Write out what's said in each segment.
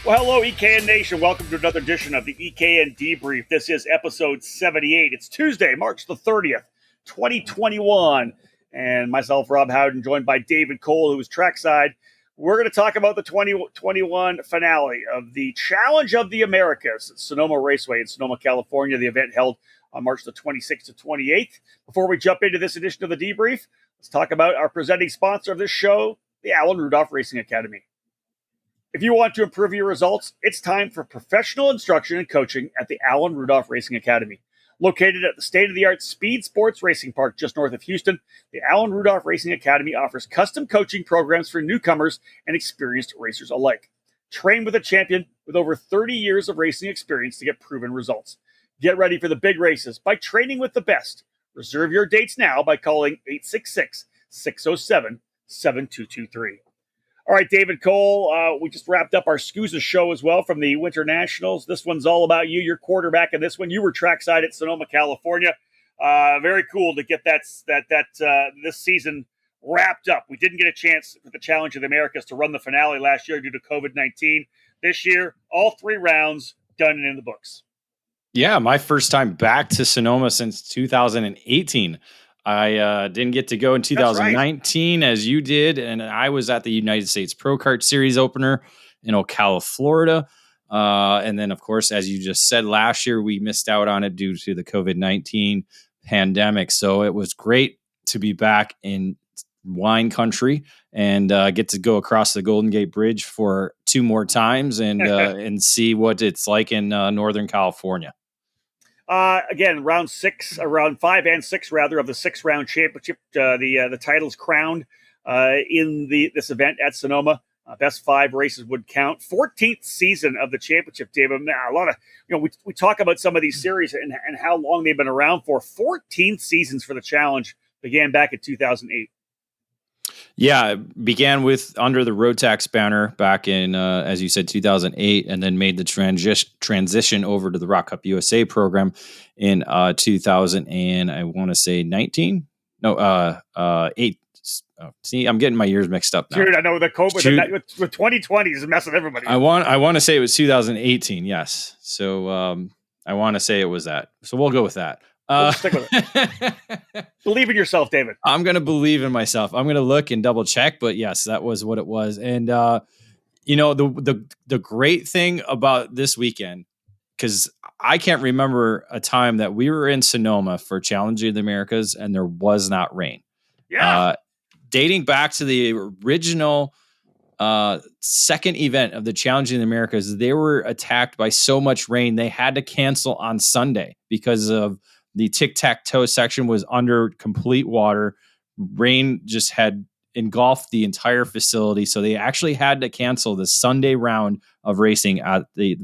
Well, hello, EKN Nation. Welcome to another edition of the EKN Debrief. This is episode 78. It's Tuesday, March the 30th, 2021. And myself, Rob Howden, joined by David Cole, who is trackside. We're going to talk about the 2021 finale of the Challenge of the Americas at Sonoma Raceway in Sonoma, California. The event held on March the 26th to 28th. Before we jump into this edition of the Debrief, let's talk about our presenting sponsor of this show, the Alan Rudolph Racing Academy. If you want to improve your results, it's time for professional instruction and coaching at the Alan Rudolph Racing Academy. Located at the state-of-the-art Speed Sports Racing Park just north of Houston, the Alan Rudolph Racing Academy offers custom coaching programs for newcomers and experienced racers alike. Train with a champion with over 30 years of racing experience to get proven results. Get ready for the big races by training with the best. Reserve your dates now by calling 866-607-7223. All right, David Cole, we just wrapped up our SCUSA show as well from the Winter Nationals. This one's all about you. You're quarterback in this one. You were trackside at Sonoma, California. Very cool to get this season wrapped up. We didn't get a chance for the Challenge of the Americas to run the finale last year due to COVID-19. This year, all three rounds done and in the books. Yeah, my first time back to Sonoma since 2018. I didn't get to go in 2019 as you did, and I was at the United States Pro Kart Series opener in Ocala, Florida. And then, of course, as you just said, last year we missed out on it due to the COVID-19 pandemic. So it was great to be back in wine country and get to go across the Golden Gate Bridge for two more times and see what it's like in Northern California. Again, round 5 and 6 rather of the 6-round championship. The titles crowned in this event at Sonoma. Best 5 races would count. 14th season of the championship, David. A lot of we talk about some of these series and how long they've been around for. 14 seasons for the Challenge began back in 2008. Yeah, it began with under the Road Tax banner back in, as you said, 2008, and then made the transition over to the Rock Cup USA program in 2000 and I want to say 19? No, 8. Oh, see, I'm getting my years mixed up now. Dude, I know the COVID with 2020 is messing everybody up. I want to say it was 2018, yes. So I want to say it was that. So we'll go with that. We'll stick with it. Believe in yourself, David. I'm going to believe in myself. I'm going to look and double check, but yes, that was what it was. And, the great thing about this weekend, because I can't remember a time that we were in Sonoma for Challenge of the Americas and there was not rain. Yeah. Dating back to the original second event of the Challenge of the Americas, they were attacked by so much rain, they had to cancel on Sunday because of the tic-tac-toe section was under complete water. Rain just had engulfed the entire facility. So they actually had to cancel the Sunday round of racing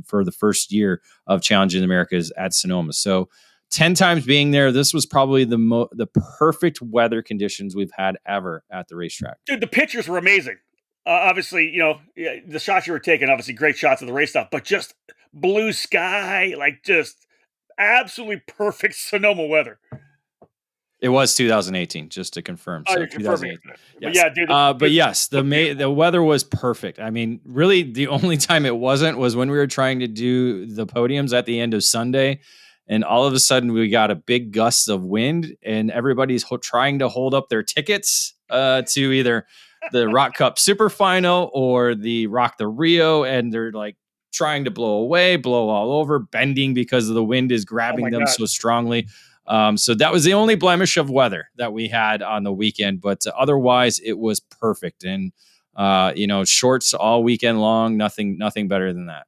for the first year of Challenge of the Americas at Sonoma. So 10 times being there, this was probably the perfect weather conditions we've had ever at the racetrack. Dude, the pictures were amazing. Obviously, the shots you were taking, obviously great shots of the race stuff, but just blue sky, like just absolutely perfect Sonoma weather. It was 2018, just to confirm. So 2018. Yes. Yeah, dude. But yes, the weather was perfect. I mean, really, the only time it wasn't was when we were trying to do the podiums at the end of Sunday, and all of a sudden we got a big gust of wind, and everybody's trying to hold up their tickets to either the Rock Cup Super Final or the Rock the Rio, and they're like trying to blow all over, bending because the wind is grabbing them so strongly. So that was the only blemish of weather that we had on the weekend, but otherwise it was perfect. And, shorts all weekend long, nothing better than that.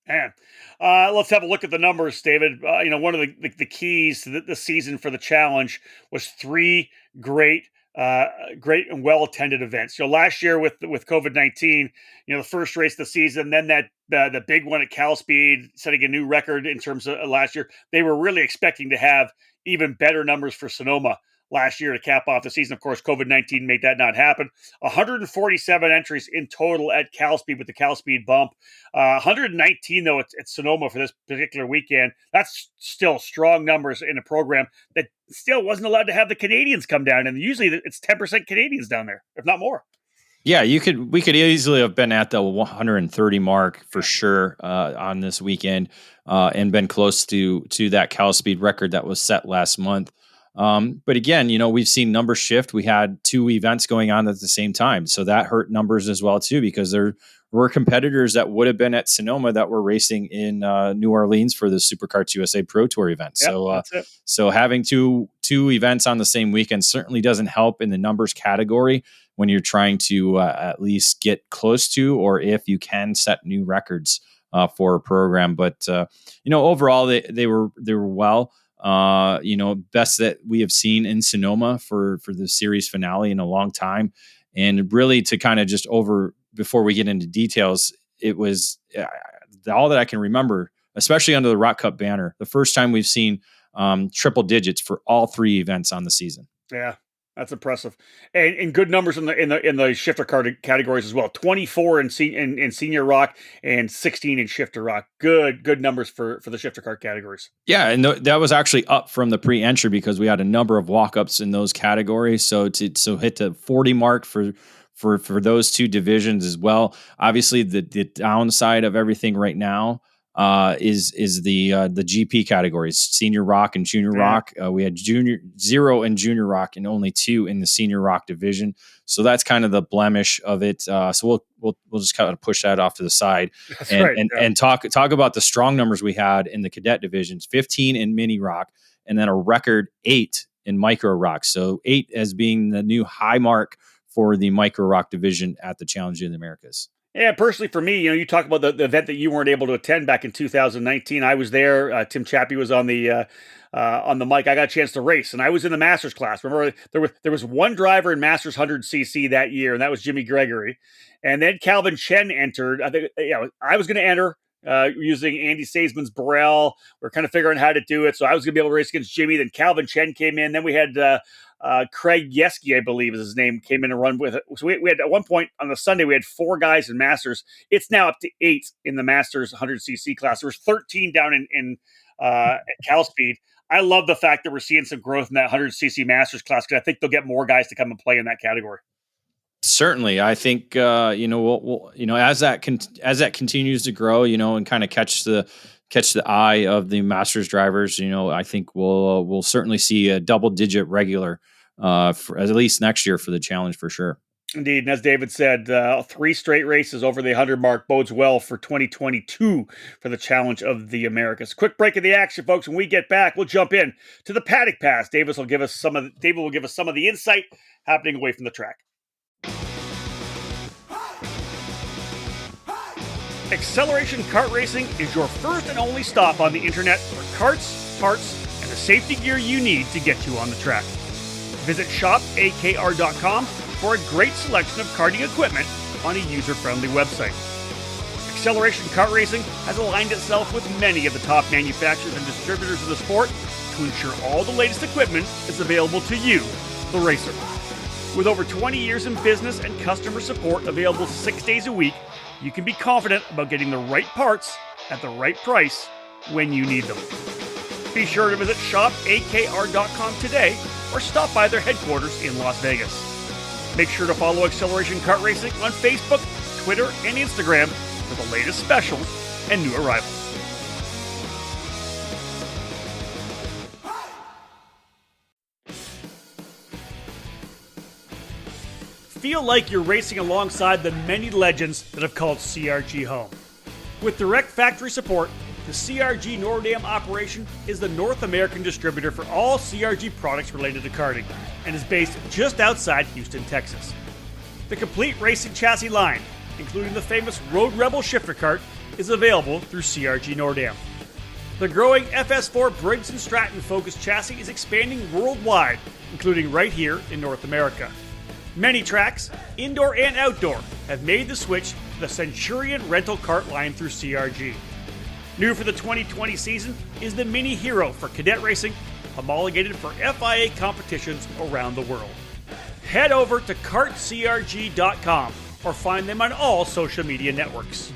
Man, let's have a look at the numbers, David. One of the keys to the season for the Challenge was 3 great and well-attended events. Last year with COVID-19, the first race of the season, then that the big one at Cal Speed, setting a new record in terms of last year. They were really expecting to have even better numbers for Sonoma last year to cap off the season. Of course, COVID-19 made that not happen. 147 entries in total at Cal Speed with the Cal Speed bump. 119, though, at Sonoma for this particular weekend. That's still strong numbers in a program that still wasn't allowed to have the Canadians come down. And usually it's 10% Canadians down there, if not more. Yeah, we could easily have been at the 130 mark for sure on this weekend, and been close to that Cal Speed record that was set last month. But again, we've seen numbers shift. We had 2 events going on at the same time, so that hurt numbers as well too, because there were competitors that would have been at Sonoma that were racing in New Orleans for the Superkarts USA Pro Tour event. Yep, So that's it. so having two events on the same weekend certainly doesn't help in the numbers category when you're trying to at least get close to, or if you can set new records for a program. But overall they were well. Best that we have seen in Sonoma for the series finale in a long time. And really, to kind of just before we get into details, it was all that I can remember, especially under the Rock Cup banner, the first time we've seen triple digits for all 3 events on the season. Yeah, that's impressive, and good numbers in the shifter card categories as well. 24 in senior rock and 16 in shifter rock. Good numbers for the shifter card categories. Yeah, and that was actually up from the pre-entry because we had a number of walk-ups in those categories. So hit the 40 mark for those 2 divisions as well. Obviously, the downside of everything right now is the GP categories, senior rock and junior rock. We had 0 in junior rock and only 2 in the senior rock division. So that's kind of the blemish of it. So we'll just kind of push that off to the side. That's and right, and talk about the strong numbers we had in the cadet divisions: 15 in mini rock, and then a record 8 in micro rock. So 8 as being the new high mark for the micro rock division at the Challenge of the Americas. Yeah, personally for me, you talk about the event that you weren't able to attend back in 2019. I was there. Tim Chappie was on the mic. I got a chance to race, and I was in the Masters class. Remember, there was one driver in Masters 100cc that year, and that was Jimmy Gregory. And then Calvin Chen entered. I think I was going to enter using Andy Saisman's Burrell. We're kind of figuring out how to do it, so I was going to be able to race against Jimmy. Then Calvin Chen came in. Then we had Craig Yeski, I believe is his name, came in and run with it. So we had at one point on the Sunday, we had 4 guys in Masters. It's now up to 8 in the Masters 100cc class. There was 13 down in Cal Speed. I love the fact that we're seeing some growth in that 100cc Masters class, because I think they'll get more guys to come and play in that category. Certainly, I think we'll as that continues to grow, and kind of catch the eye of the Masters drivers. I think we'll certainly see a double-digit regular for at least next year for the challenge for sure. Indeed, and as David said, 3 straight races over the 100 mark bodes well for 2022 for the Challenge of the Americas. Quick break of the action, folks. When we get back, we'll jump in to the paddock pass. David will give us some of the insight happening away from the track. Acceleration Kart Racing is your first and only stop on the internet for karts, parts, and the safety gear you need to get you on the track. Visit shopakr.com for a great selection of karting equipment on a user-friendly website. Acceleration Kart Racing has aligned itself with many of the top manufacturers and distributors of the sport to ensure all the latest equipment is available to you, the racer. With over 20 years in business and customer support available 6 days a week, you can be confident about getting the right parts at the right price when you need them. Be sure to visit shopakr.com today or stop by their headquarters in Las Vegas. Make sure to follow Acceleration Kart Racing on Facebook, Twitter, and Instagram for the latest specials and new arrivals. Feel like you're racing alongside the many legends that have called CRG home. With direct factory support, the CRG Nordam operation is the North American distributor for all CRG products related to karting and is based just outside Houston, Texas. The complete racing chassis line, including the famous Road Rebel shifter kart, is available through CRG Nordam. The growing FS4 Briggs & Stratton focused chassis is expanding worldwide, including right here in North America. Many tracks, indoor and outdoor, have made the switch to the Centurion rental kart line through CRG. New for the 2020 season is the Mini Hero for cadet racing, homologated for FIA competitions around the world. Head over to kartcrg.com or find them on all social media networks.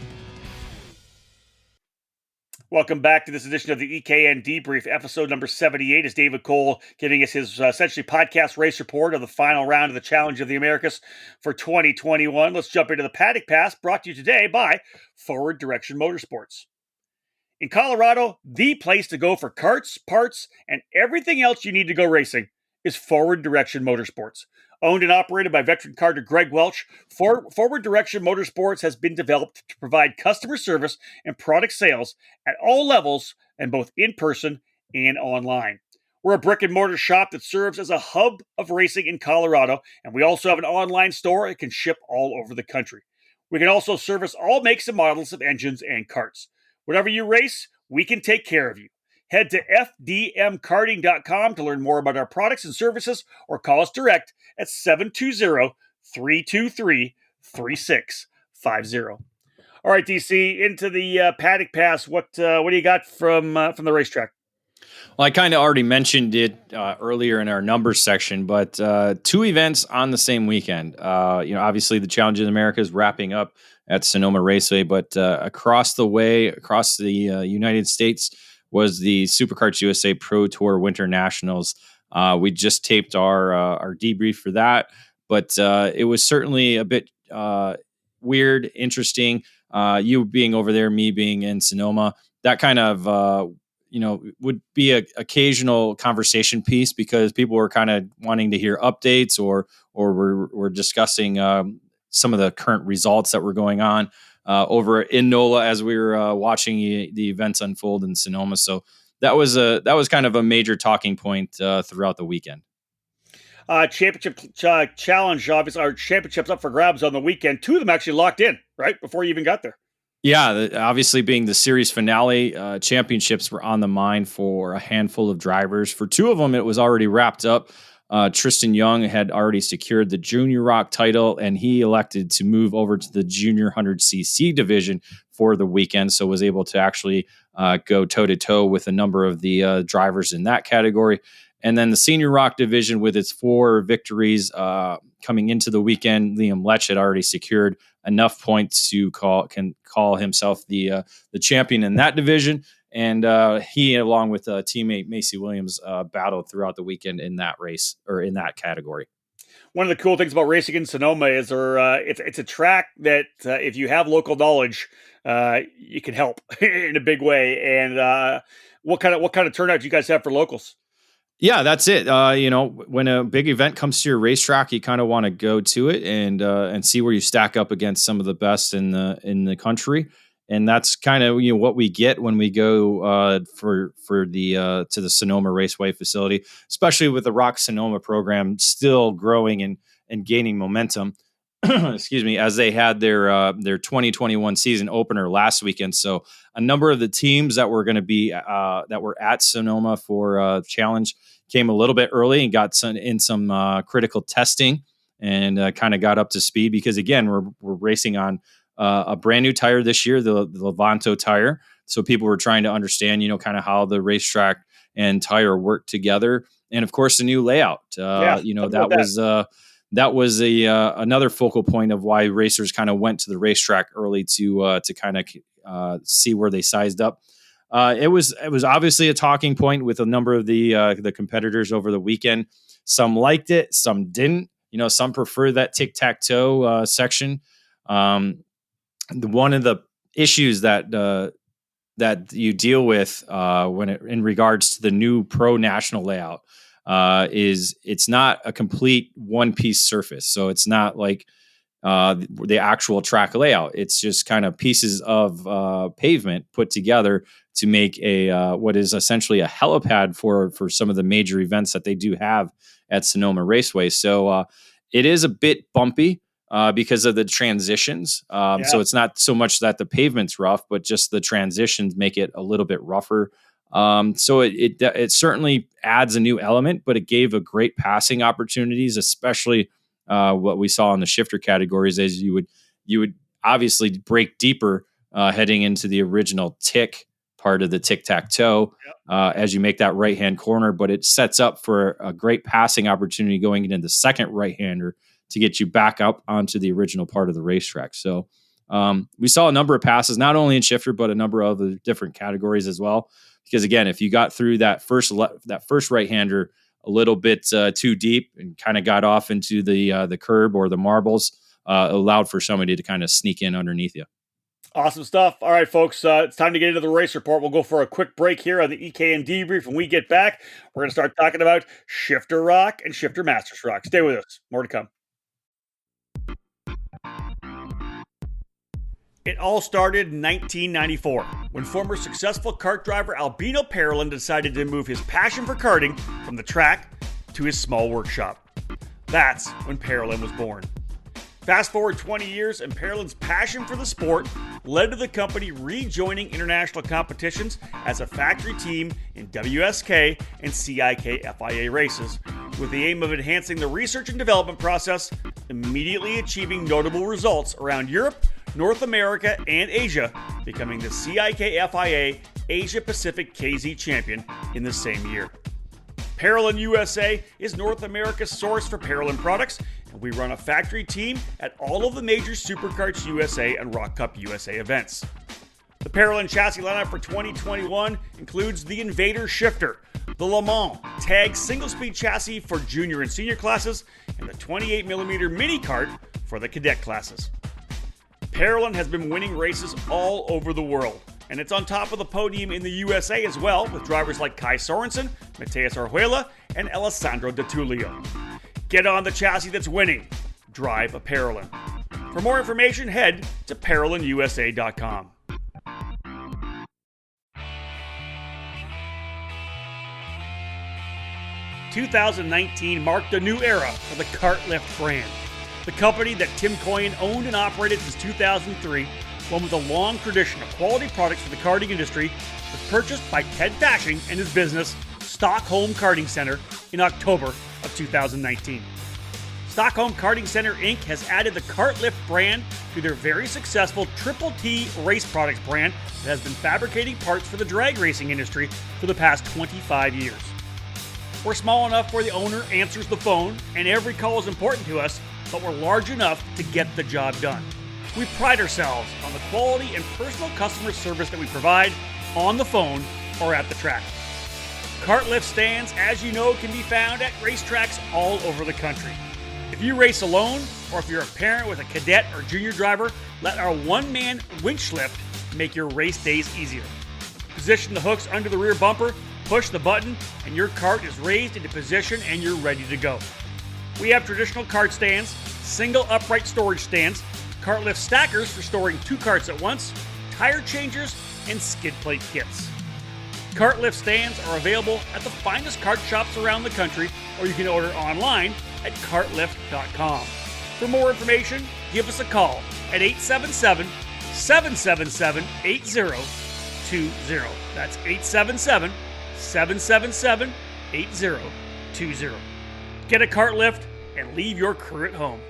Welcome back to this edition of the EKN Debrief, episode number 78. Is David Cole giving us his essentially podcast race report of the final round of the Challenge of the Americas for 2021. Let's jump into the Paddock Pass, brought to you today by Forward Direction Motorsports. In Colorado, the place to go for karts, parts, and everything else you need to go racing is Forward Direction Motorsports. Owned and operated by veteran karter Greg Welch, Forward Direction Motorsports has been developed to provide customer service and product sales at all levels and both in person and online. We're a brick and mortar shop that serves as a hub of racing in Colorado, and we also have an online store that can ship all over the country. We can also service all makes and models of engines and karts. Whatever you race, we can take care of you. Head to fdmkarting.com to learn more about our products and services or call us direct at 720-323-3650. All right, DC, into the Paddock Pass. What do you got from the racetrack? Well, I kind of already mentioned it earlier in our numbers section, but two events on the same weekend. Obviously the Challenge of America is wrapping up at Sonoma Raceway, but across the United States was the Superkarts USA Pro Tour Winter Nationals. We just taped our debrief for that, but it was certainly a bit weird, interesting. You being over there, me being in Sonoma, that kind of would be an occasional conversation piece because people were kind of wanting to hear updates or we're discussing some of the current results that were going on over in NOLA as we were watching the events unfold in Sonoma. So that was kind of a major talking point throughout the weekend. Championship challenge, obviously, our championships up for grabs on the weekend. Two of them actually locked in right before you even got there. Yeah, obviously being the series finale, championships were on the mind for a handful of drivers. For two of them, it was already wrapped up. Tristan Young had already secured the Junior Rock title, and he elected to move over to the Junior 100cc division for the weekend, so was able to actually go toe-to-toe with a number of the drivers in that category. And then the Senior Rock division with its 4 victories coming into the weekend, Liam Lech had already secured enough points to call himself the champion in that division. And he, along with teammate Macy Williams, battled throughout the weekend in that race or in that category. One of the cool things about racing in Sonoma is it's a track that if you have local knowledge, you can help in a big way. And what kind of turnout do you guys have for locals? Yeah, that's it. When a big event comes to your racetrack, you kind of want to go to it and see where you stack up against some of the best in the country. And that's kind of what we get when we go to the Sonoma Raceway facility, especially with the Rock Sonoma program still growing and gaining momentum. Excuse me, as they had their 2021 season opener last weekend. So a number of the teams that were going to be that were at Sonoma for challenge came a little bit early and got some critical testing and kind of got up to speed because again we're racing on a brand new tire this year, the Levanto tire. So people were trying to understand kind of how the racetrack and tire work together, and of course the new layout. That was another focal point of why racers kind of went to the racetrack early to kind of see where they sized up. It was obviously a talking point with a number of the competitors over the weekend. Some liked it, some didn't. Some prefer that tic-tac-toe section. One of the issues that you deal with in regards to the new pro national layout is it's not a complete one-piece surface. So it's not like the actual track layout. It's just kind of pieces of pavement put together to make a what is essentially a helipad for some of the major events that they do have at Sonoma Raceway. So it is a bit bumpy because of the transitions. So it's not so much that the pavement's rough, but just the transitions make it a little bit rougher. So it certainly adds a new element, but it gave a great passing opportunities, especially what we saw in the shifter categories, as you would obviously break deeper heading into the original tick part of the tic-tac-toe as you make that right-hand corner, but it sets up for a great passing opportunity going into the second right-hander to get you back up onto the original part of the racetrack. So We saw a number of passes, not only in shifter, but a number of other different categories as well. Because again, if you got through that first right-hander a little bit too deep and kind of got off into the curb or the marbles, allowed for somebody to kind of sneak in underneath you. Awesome stuff. All right, folks, it's time to get into the race report. We'll go for a quick break here on the EKN Debrief. When we get back, we're going to start talking about Shifter Rock and Shifter Masters Rock. Stay with us. More to come. It all started in 1994 when former successful kart driver Albino Parolin decided to move his passion for karting from the track to his small workshop. That's when Parolin was born. Fast forward 20 years, and Parolin's passion for the sport led to the company rejoining international competitions as a factory team in WSK and CIK FIA races, with the aim of enhancing the research and development process, immediately achieving notable results around Europe, North America, and Asia, becoming the CIK FIA Asia Pacific KZ champion in the same year. Parolin USA is North America's source for Parolin products, and we run a factory team at all of the major Superkarts USA and Rock Cup USA events. The Parolin chassis lineup for 2021 includes the Invader Shifter, the Le Mans Tag single-speed chassis for junior and senior classes, and the 28mm mini kart for the cadet classes. Parolin has been winning races all over the world, and it's on top of the podium in the USA as well, with drivers like Kai Sorensen, Mateus Orjuela, and Alessandro De Tullio. Get on the chassis that's winning. Drive a Parolin. For more information, head to ParolinUSA.com. "2019 marked a new era for the KartLift brand. The company that Tim Coyen owned and operated since 2003, one with a long tradition of quality products for the karting industry, was purchased by Ted Fashing and his business, Stockholm Karting Center, in October of 2019. Stockholm Karting Center Inc. has added the KartLift brand to their very successful Triple T Race Products brand that has been fabricating parts for the drag racing industry for the past 25 years. We're small enough where the owner answers the phone and every call is important to us, but we're large enough to get the job done. We pride ourselves on the quality and personal customer service that we provide on the phone or at the track. KartLift stands, as you know, can be found at racetracks all over the country. If you race alone, or if you're a parent with a cadet or junior driver, let our one-man winch lift make your race days easier. Position the hooks under the rear bumper, push the button, and your cart is raised into position and you're ready to go. We have traditional cart stands, single upright storage stands, KartLift stackers for storing 2 carts at once, tire changers, and skid plate kits. KartLift stands are available at the finest kart shops around the country, or you can order online at kartlift.com. For more information, give us a call at 877-777-8020. That's 877-777-8020. Get a KartLift and leave your crew at home.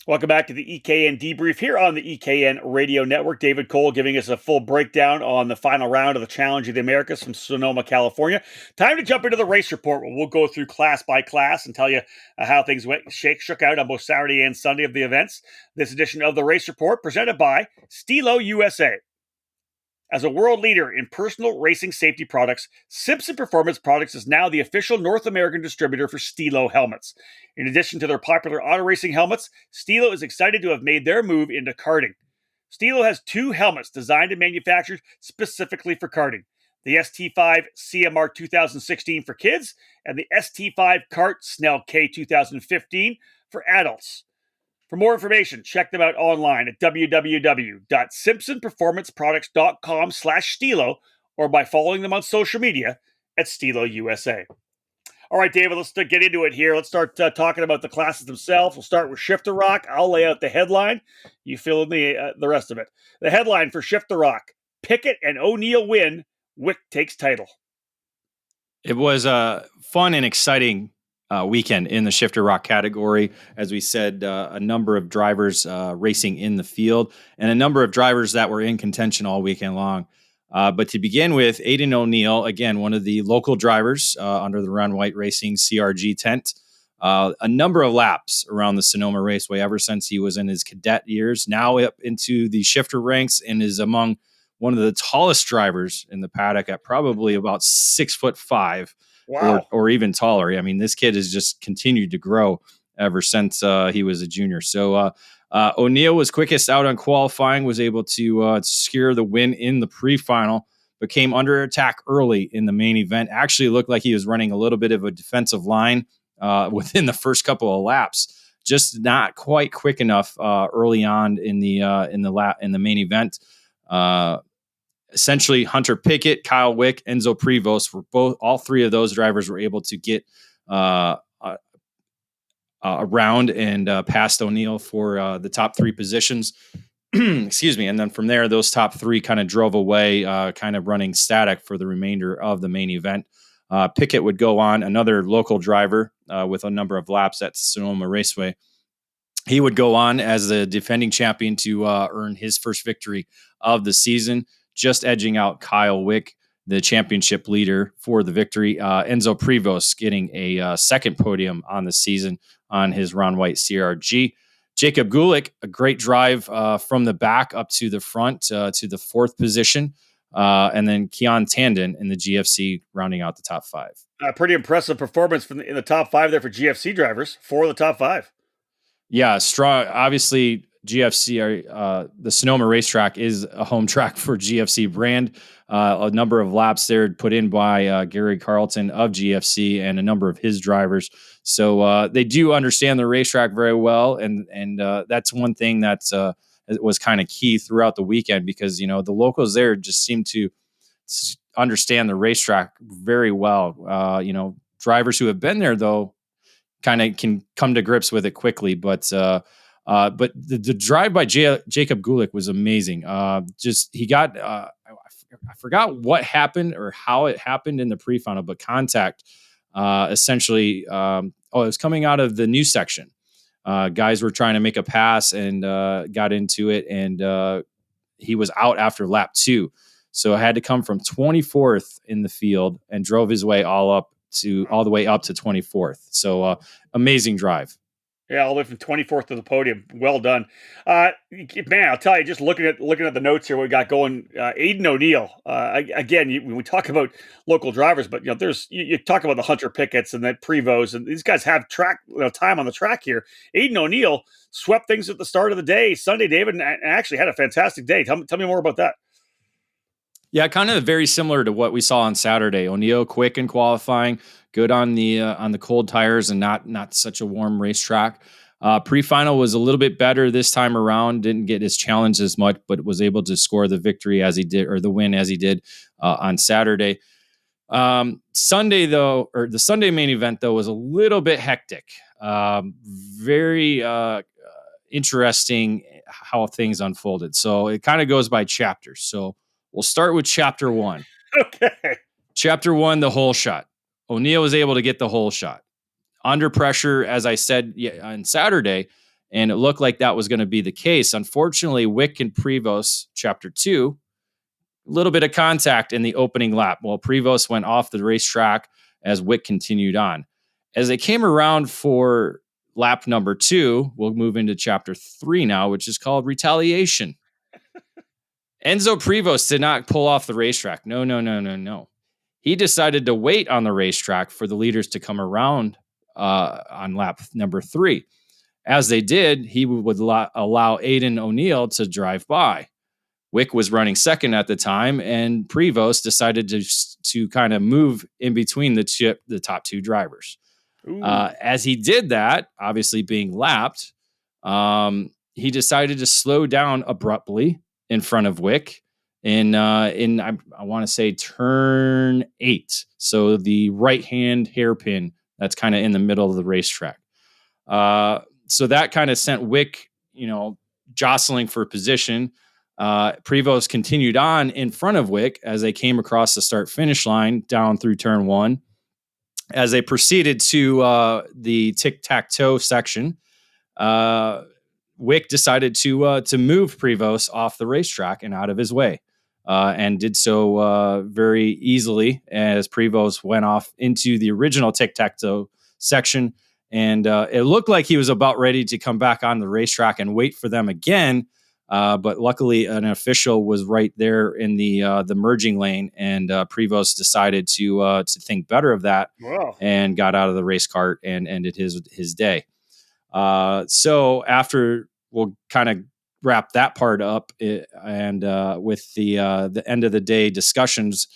Welcome back to the EKN Debrief here on the EKN Radio Network. David Cole giving us a full breakdown on the final round of the Challenge of the Americas from Sonoma, California. Time to jump into the race report where we'll go through class by class and tell you how things shook out on both Saturday and Sunday of the events. This edition of the race report presented by Stilo USA. As a world leader in personal racing safety products, Simpson Performance Products is now the official North American distributor for Stilo helmets. In addition to their popular auto racing helmets, Stilo is excited to have made their move into karting. Stilo has 2 helmets designed and manufactured specifically for karting: the ST5 CMR 2016 for kids and the ST5 Kart Snell K 2015 for adults. For more information, check them out online at www.simpsonperformanceproducts.com/Stilo or by following them on social media at Stilo USA. All right, David, let's get into it here. Let's start talking about the classes themselves. We'll start with Shifter Rock. I'll lay out the headline. You fill in the rest of it. The headline for Shifter Rock: Pickett and O'Neill win. Wick takes title. It was a fun and exciting weekend in the Shifter Rock category. As we said, a number of drivers racing in the field and a number of drivers that were in contention all weekend long. But to begin with, Aiden O'Neill, again, one of the local drivers under the Run White Racing CRG tent, a number of laps around the Sonoma Raceway ever since he was in his cadet years, now up into the shifter ranks, and is among one of the tallest drivers in the paddock at probably about 6'5", Wow. or even taller. I mean, this kid has just continued to grow ever since he was a junior. So O'Neill was quickest out on qualifying, was able to secure the win in the pre-final, but came under attack early in the main event. Actually looked like he was running a little bit of a defensive line within the first couple of laps. Just not quite quick enough early on in the main event. Essentially, Hunter Pickett, Kyle Wick, Enzo Prevost were all three of those drivers were able to get around and past O'Neill for the top three positions. Excuse me. And then from there, those top three kind of drove away, kind of running static for the remainder of the main event. Pickett would go on, another local driver with a number of laps at Sonoma Raceway. He would go on as the defending champion to earn his first victory of the season, just edging out Kyle Wick, the championship leader, for the victory. Enzo Prevost getting a second podium on the season on his Ron White CRG. Jacob Gulick, a great drive from the back up to the front to the fourth position. And then Keon Tandon in the GFC rounding out the top five. Pretty impressive performance in the top five there for GFC drivers. 4 of the top 5. Yeah, strong. Obviously, GFC, the Sonoma racetrack is a home track for GFC brand. A number of laps there put in by Gary Carlton of GFC and a number of his drivers. So they do understand the racetrack very well, and that's one thing that was kind of key throughout the weekend, because the locals there just seem to understand the racetrack very well. Drivers who have been there though kind of can come to grips with it quickly, but the drive by Jacob Gulick was amazing. He got I forgot what happened or how it happened in the pre-final, but contact essentially. It was coming out of the new section. Guys were trying to make a pass and got into it, and he was out after lap 2. So I had to come from 24th in the field and drove his way all the way up to 24th. So amazing drive. Yeah, all the way from 24th to the podium. Well done. Man, I'll tell you, just looking at the notes here, what we got going, Aiden O'Neill. Again, when we talk about local drivers, but there's you talk about the Hunter Picketts and the Prevost, and these guys have track time on the track here. Aiden O'Neill swept things at the start of the day, Sunday, David, and actually had a fantastic day. Tell me more about that. Yeah, kind of very similar to what we saw on Saturday. O'Neill quick in qualifying, good on the cold tires and not such a warm racetrack. Pre-final was a little bit better this time around. Didn't get his challenge as much, but was able to score the victory as he did, or the win as he did on Saturday. Sunday though, or the Sunday main event though, was a little bit hectic. Very interesting how things unfolded. So it kind of goes by chapters. So we'll start with chapter 1. Okay. Chapter 1, the hole shot. O'Neill was able to get the hole shot under pressure, as I said on Saturday, and it looked like that was going to be the case. Unfortunately, Wick and Prevost, chapter 2, a little bit of contact in the opening lap. Well, Prevost went off the racetrack as Wick continued on. As they came around for lap number 2, we'll move into chapter 3 now, which is called retaliation. Enzo Prevost did not pull off the racetrack. No. He decided to wait on the racetrack for the leaders to come around on lap number 3. As they did, he would allow Aiden O'Neill to drive by. Wick was running second at the time, and Prevost decided to kind of move in between the top 2 drivers. As he did that, obviously being lapped, he decided to slow down abruptly in front of Wick in I want to say turn 8. So the right-hand hairpin that's kind of in the middle of the racetrack. So that kind of sent Wick, jostling for position. Prevost continued on in front of Wick as they came across the start-finish line down through turn 1. As they proceeded to the tic-tac-toe section, Wick decided to move Prevost off the racetrack and out of his way, and did so very easily as Prevost went off into the original tic-tac-toe section And it looked like he was about ready to come back on the racetrack and wait for them again. But luckily, an official was right there in the merging lane, and Prevost decided to think better of that. Wow. And got out of the race cart and ended his day. So after we'll kind of wrap that part up, and with the end of the day discussions.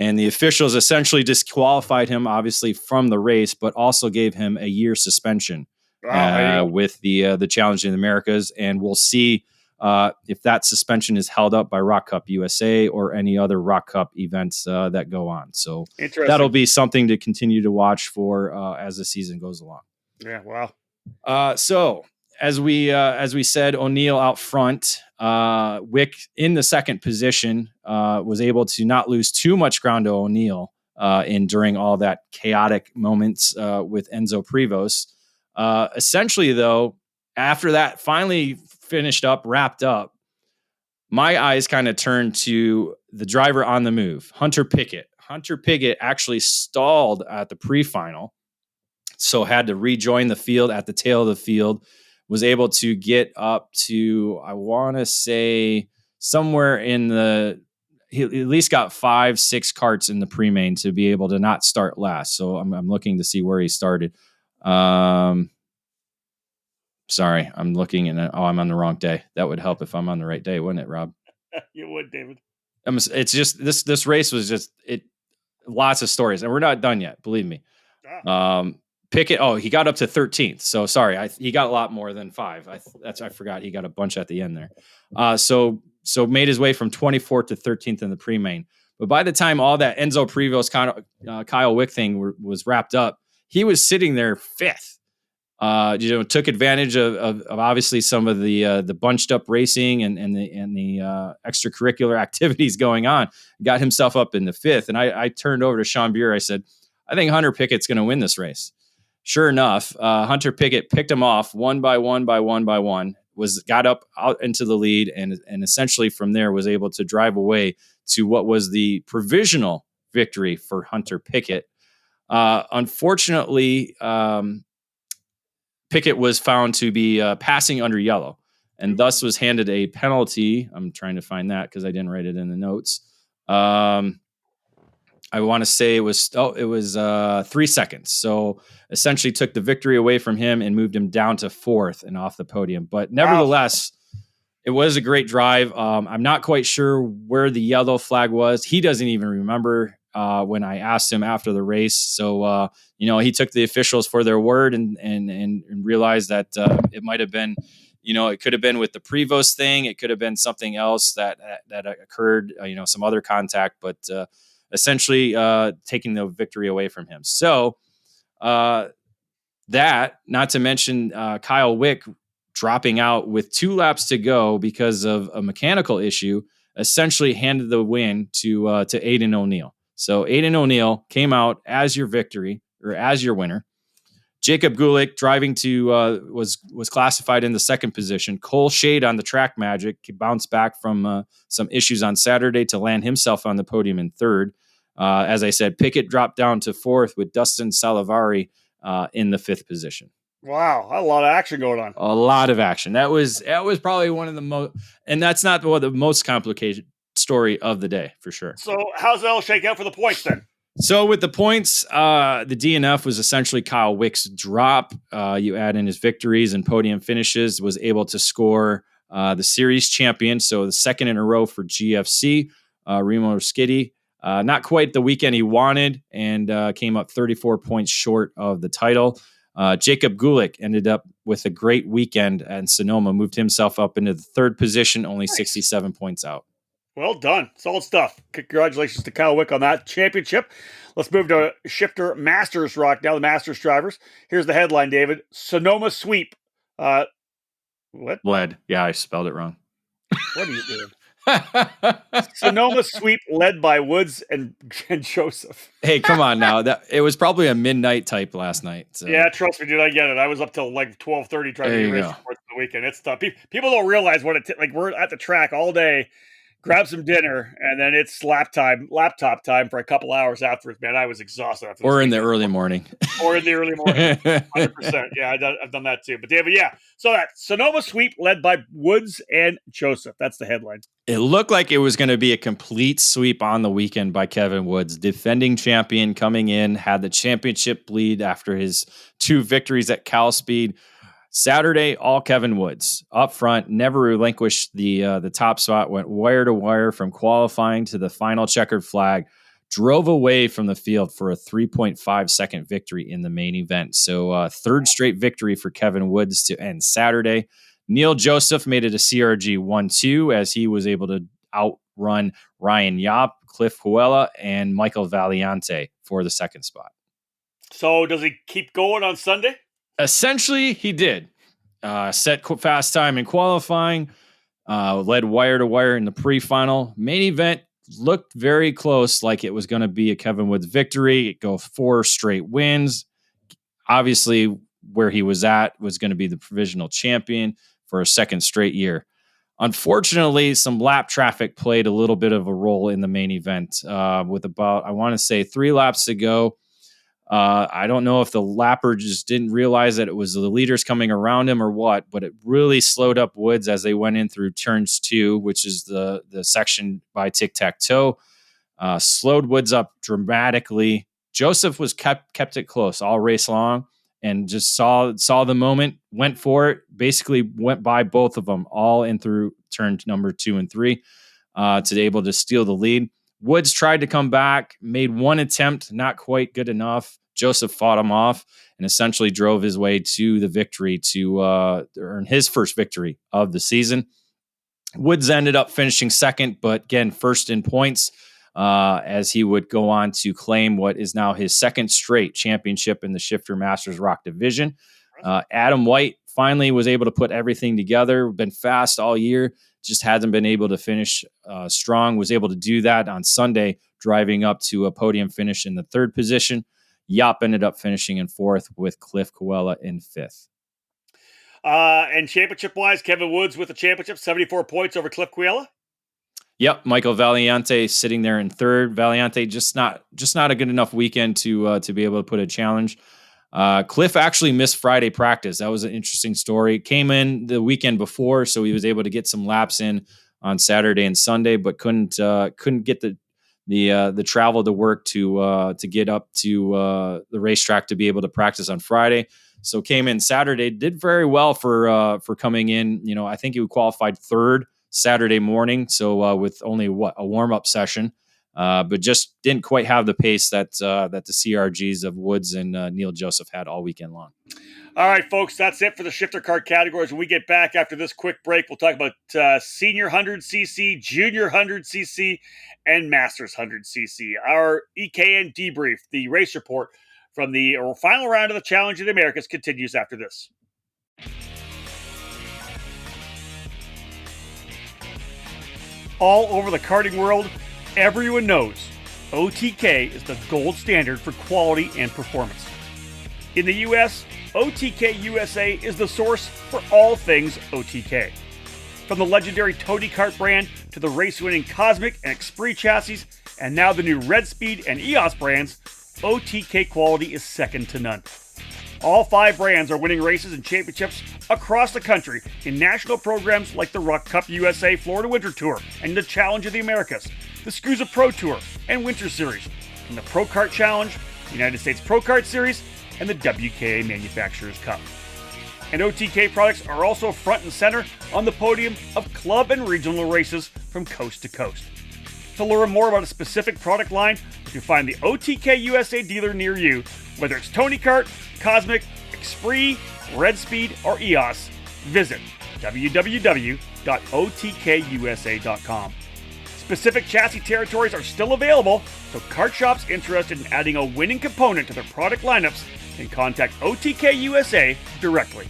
And the officials essentially disqualified him, obviously, from the race, but also gave him a year suspension with the Challenge in the Americas. And we'll see if that suspension is held up by Rock Cup USA or any other Rock Cup events that go on. So that'll be something to continue to watch for as the season goes along. Yeah, wow. So as we said, O'Neill out front, Wick in the second position was able to not lose too much ground to O'Neill during all that chaotic moments with Enzo Prevost. Essentially, though, after that finally wrapped up, my eyes kind of turned to the driver on the move, Hunter Pickett. Hunter Pickett actually stalled at the pre-final, so had to rejoin the field at the tail of the field. Was able to get up to, I want to say, somewhere in he at least got 5-6 carts in the pre-main to be able to not start last. So I'm looking to see where he started. Sorry, I'm looking and I'm on the wrong day. That would help if I'm on the right day, wouldn't it, Rob? You would, David. It's just this race was just lots of stories, and we're not done yet. Believe me. Pickett, he got up to 13th. So sorry, he got a lot more than 5. I forgot he got a bunch at the end there. So made his way from 24th to 13th in the pre-main. But by the time all that Enzo Prevost, Kyle Wick thing was wrapped up, he was sitting there 5th. Took advantage of obviously some of the bunched up racing and the extracurricular activities going on. Got himself up in the 5th, and I turned over to Sean Buer. I said, I think Hunter Pickett's going to win this race. Sure enough, Hunter Pickett picked him off one by one, got up out into the lead, and essentially from there was able to drive away to what was the provisional victory for Hunter Pickett. Unfortunately, Pickett was found to be passing under yellow, and thus was handed a penalty. I'm trying to find that because I didn't write it in the notes. I want to say it was 3 seconds. So essentially took the victory away from him and moved him down to 4th and off the podium. But nevertheless, It was a great drive. I'm not quite sure where the yellow flag was. He doesn't even remember when I asked him after the race. So, he took the officials for their word and realized that it might have been, it could have been with the Prevost thing. It could have been something else that occurred, some other contact, but essentially taking the victory away from him. So that, not to mention Kyle Wick dropping out with 2 laps to go because of a mechanical issue, essentially handed the win to Aiden O'Neill. So Aiden O'Neill came out as your victory or as your winner. Jacob Gulick driving to was classified in the 2nd position. Cole Shade on the track magic bounced back from some issues on Saturday to land himself on the podium in 3rd. As I said, Pickett dropped down to 4th with Dustin Salivari in the 5th position. Wow, a lot of action going on. A lot of action. That was probably one of the most, and that's not the most complicated story of the day for sure. So how's that all shake out for the points then? So with the points, the DNF was essentially Kyle Wick's drop. You add in his victories and podium finishes, was able to score the series champion. So the 2nd in a row for GFC, Remo Skiddy. Not quite the weekend he wanted, and came up 34 points short of the title. Jacob Gulick ended up with a great weekend, and Sonoma moved himself up into the 3rd position, only 67 points out. Well done. Solid stuff. Congratulations to Kyle Wick on that championship. Let's move to Shifter Masters Rock now, the Masters drivers. Here's the headline, David. Sonoma sweep. What? Led. Yeah, I spelled it wrong. What are you doing? Sonoma sweep led by Woods and Joseph. Hey, come on now. It was probably a midnight type last night. So. Yeah, trust me, dude. I get it. I was up till like 12:30 trying to get race reports for the weekend. It's tough. People don't realize what we're at the track all day, grab some dinner, and then it's laptop time for a couple hours afterwards. Man, I was exhausted after. Or in the early morning. 100%. Yeah, I've done that too. But David, yeah. So that Sonoma sweep led by Woods and Joseph. That's the headline. It looked like it was going to be a complete sweep on the weekend by Kevin Woods, defending champion, coming in, had the championship lead after his 2 victories at Cal Speed. Saturday, all Kevin Woods up front, never relinquished the top spot, went wire to wire from qualifying to the final checkered flag, drove away from the field for a 3.5 second victory in the main event. So third straight victory for Kevin Woods to end Saturday. Neil Joseph made it a CRG 1-2 as he was able to outrun Ryan Yap, Cliff Huela, and Michael Valiante for the second spot. So does he keep going on Sunday? Essentially, he did. Set fast time in qualifying, led wire to wire in the pre-final. Main event looked very close, like it was going to be a Kevin Woods victory. It go 4 straight wins. Obviously, where he was at was going to be the provisional champion for a second straight year. Unfortunately, some lap traffic played a little bit of a role in the main event with about, I want to say, 3 laps to go. I don't know if the lapper just didn't realize that it was the leaders coming around him or what, but it really slowed up Woods as they went in through turns 2, which is the section by tic-tac-toe. Slowed Woods up dramatically. Joseph was kept it close all race long and just saw the moment, went for it, basically went by both of them all in through turn number 2 and 3 to be able to steal the lead. Woods tried to come back, made one attempt, not quite good enough. Joseph fought him off and essentially drove his way to the victory to earn his first victory of the season. Woods ended up finishing second, but again, first in points as he would go on to claim what is now his second straight championship in the Shifter Masters Rock Division. Adam White finally was able to put everything together, been fast all year, just hasn't been able to finish strong, was able to do that on Sunday, driving up to a podium finish in the 3rd position. Yap ended up finishing in 4th with Cliff Coella in 5th. And championship-wise, Kevin Woods with the championship, 74 points over Cliff Coella. Yep, Michael Valiante sitting there in 3rd. Valiante just not a good enough weekend to be able to put a challenge. Cliff actually missed Friday practice. That was an interesting story. Came in the weekend before, so he was able to get some laps in on Saturday and Sunday, but couldn't get the travel to work to get up to the racetrack to be able to practice on Friday. So came in Saturday, did very well for coming in. You know, I think he qualified 3rd Saturday morning. So with only a warm-up session. But just didn't quite have the pace that the CRGs of Woods and Neil Joseph had all weekend long. All right, folks, that's it for the shifter card categories. When we get back after this quick break, we'll talk about senior 100cc, junior 100cc, and masters 100cc. Our EKN debrief, the race report from the final round of the Challenge of the Americas, continues after this. All over the karting world, everyone knows OTK is the gold standard for quality and performance. In the US, OTK USA is the source for all things OTK. From the legendary Tony Kart brand to the race-winning Cosmic and Esprit chassis, and now the new Red Speed and EOS brands, OTK quality is second to none. All 5 brands are winning races and championships across the country in national programs like the Rock Cup USA Florida Winter Tour and the Challenge of the Americas, the SCUSA Pro Tour and Winter Series, and the Pro Kart Challenge, United States Pro Kart Series, and the WKA Manufacturers Cup. And OTK products are also front and center on the podium of club and regional races from coast to coast. To learn more about a specific product line, you can find the OTK USA dealer near you, whether it's Tony Kart, Cosmic, Esprit, Red Speed, or EOS. Visit www.otkusa.com. Specific chassis territories are still available, so kart shops interested in adding a winning component to their product lineups can contact OTK USA directly.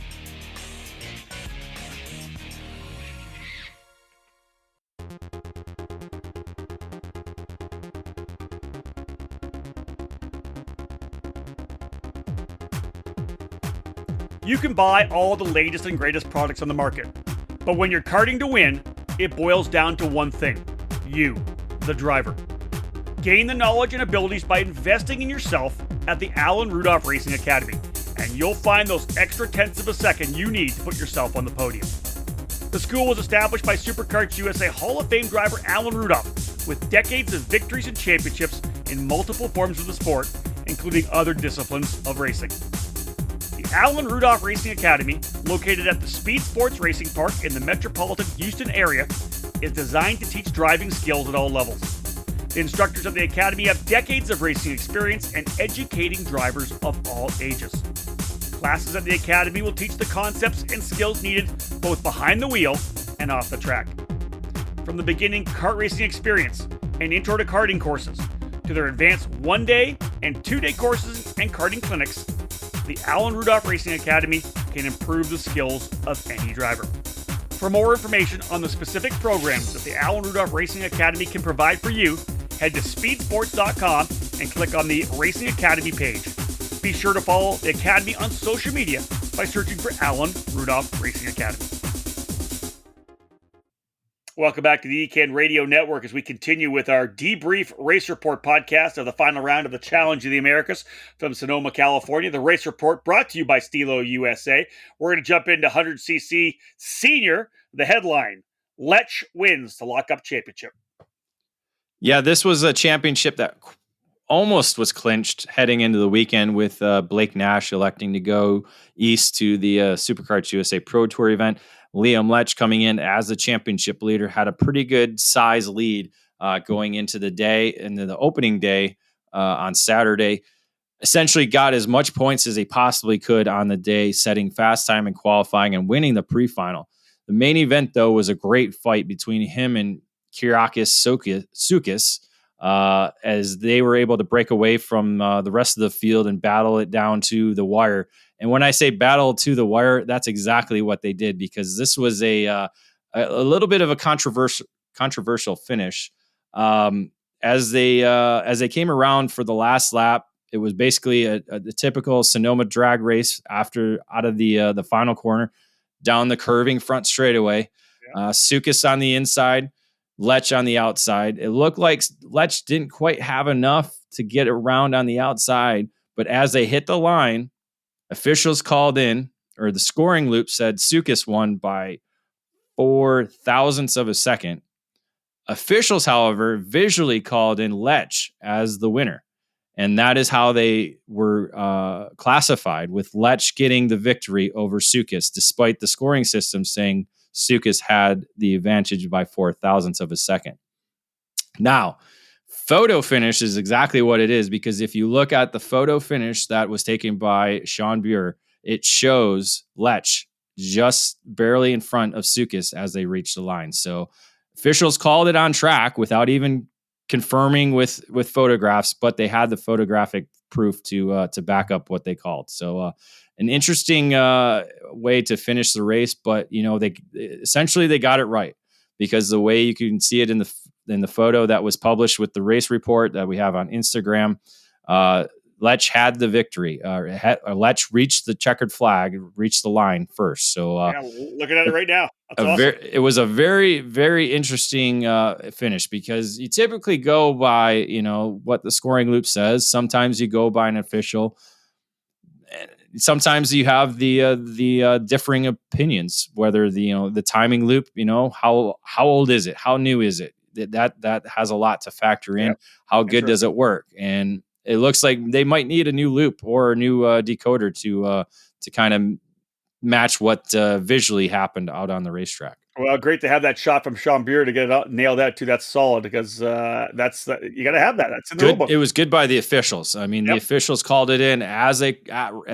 You can buy all the latest and greatest products on the market, but when you're karting to win, it boils down to one thing: you, the driver. Gain the knowledge and abilities by investing in yourself at the Alan Rudolph Racing Academy, and you'll find those extra tenths of a second you need to put yourself on the podium. The school was established by SuperKarts USA Hall of Fame driver Alan Rudolph, with decades of victories and championships in multiple forms of the sport, including other disciplines of racing. The Alan Rudolph Racing Academy, located at the Speed Sports Racing Park in the metropolitan Houston area, is designed to teach driving skills at all levels. The instructors of the Academy have decades of racing experience and educating drivers of all ages. Classes at the Academy will teach the concepts and skills needed both behind the wheel and off the track. From the beginning kart racing experience and intro to karting courses, to their advanced 1-day and 2-day courses and karting clinics, the Alan Rudolph Racing Academy can improve the skills of any driver. For more information on the specific programs that the Alan Rudolph Racing Academy can provide for you, head to speedsports.com and click on the Racing Academy page. Be sure to follow the Academy on social media by searching for Alan Rudolph Racing Academy. Welcome back to the EKN Radio Network as we continue with our Debrief Race Report podcast of the final round of the Challenge of the Americas from Sonoma, California. The Race Report brought to you by Stilo USA. We're going to jump into 100cc Senior. The headline, Lech wins to lock up championship. Yeah, this was a championship that almost was clinched heading into the weekend with Blake Nash electing to go east to the SuperKarts USA Pro Tour event. Liam Lech coming in as the championship leader had a pretty good size lead going into the day, into the opening day on Saturday. Essentially got as much points as he possibly could on the day, setting fast time and qualifying and winning the pre-final. The main event, though, was a great fight between him and Kyriakis Soukis, as they were able to break away from the rest of the field and battle it down to the wire. And when I say battle to the wire, that's exactly what they did, because this was a little bit of a controversial finish. As they came around for the last lap, it was basically a typical Sonoma drag race out of the final corner down the curving front straightaway. Yeah. Soukis on the inside, Lech on the outside. It looked like Lech didn't quite have enough to get around on the outside, but as they hit the line, officials called in, or the scoring loop said Soukis won by 4 thousandths of a second. Officials, however, visually called in Lech as the winner. And that is how they were classified, with Lech getting the victory over Soukis, despite the scoring system saying Soukis had the advantage by 4 thousandths of a second. Now, photo finish is exactly what it is, because if you look at the photo finish that was taken by Sean Buer, it shows Lech just barely in front of Soukis as they reached the line. So officials called it on track without even confirming with photographs, but they had the photographic proof to back up what they called. So an interesting way to finish the race, but they essentially got it right, because the way you can see it in the photo that was published with the race report that we have on Instagram, Lech had the victory. Lech reached the checkered flag, reached the line first. So looking at it right now. That's awesome. It was a very, very interesting finish, because you typically go by, what the scoring loop says. Sometimes you go by an official. Sometimes you have the differing opinions, whether the timing loop, how old is it? How new is it? That has a lot to factor in. Yep. How good does it work? And it looks like they might need a new loop or a new decoder to kind of match what visually happened out on the racetrack. Well, great to have that shot from Sean Buer to get it out, nail that too. That's solid, because you got to have that. That's in the rule book. It was good by the officials. I mean, The officials called it in as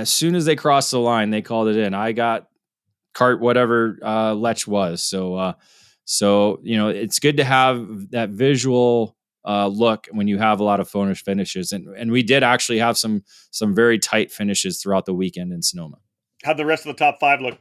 soon as they crossed the line. They called it in. I got cart whatever Lech was. So it's good to have that visual look when you have a lot of finishes, and we did actually have some very tight finishes throughout the weekend in Sonoma. How'd the rest of the top 5 look?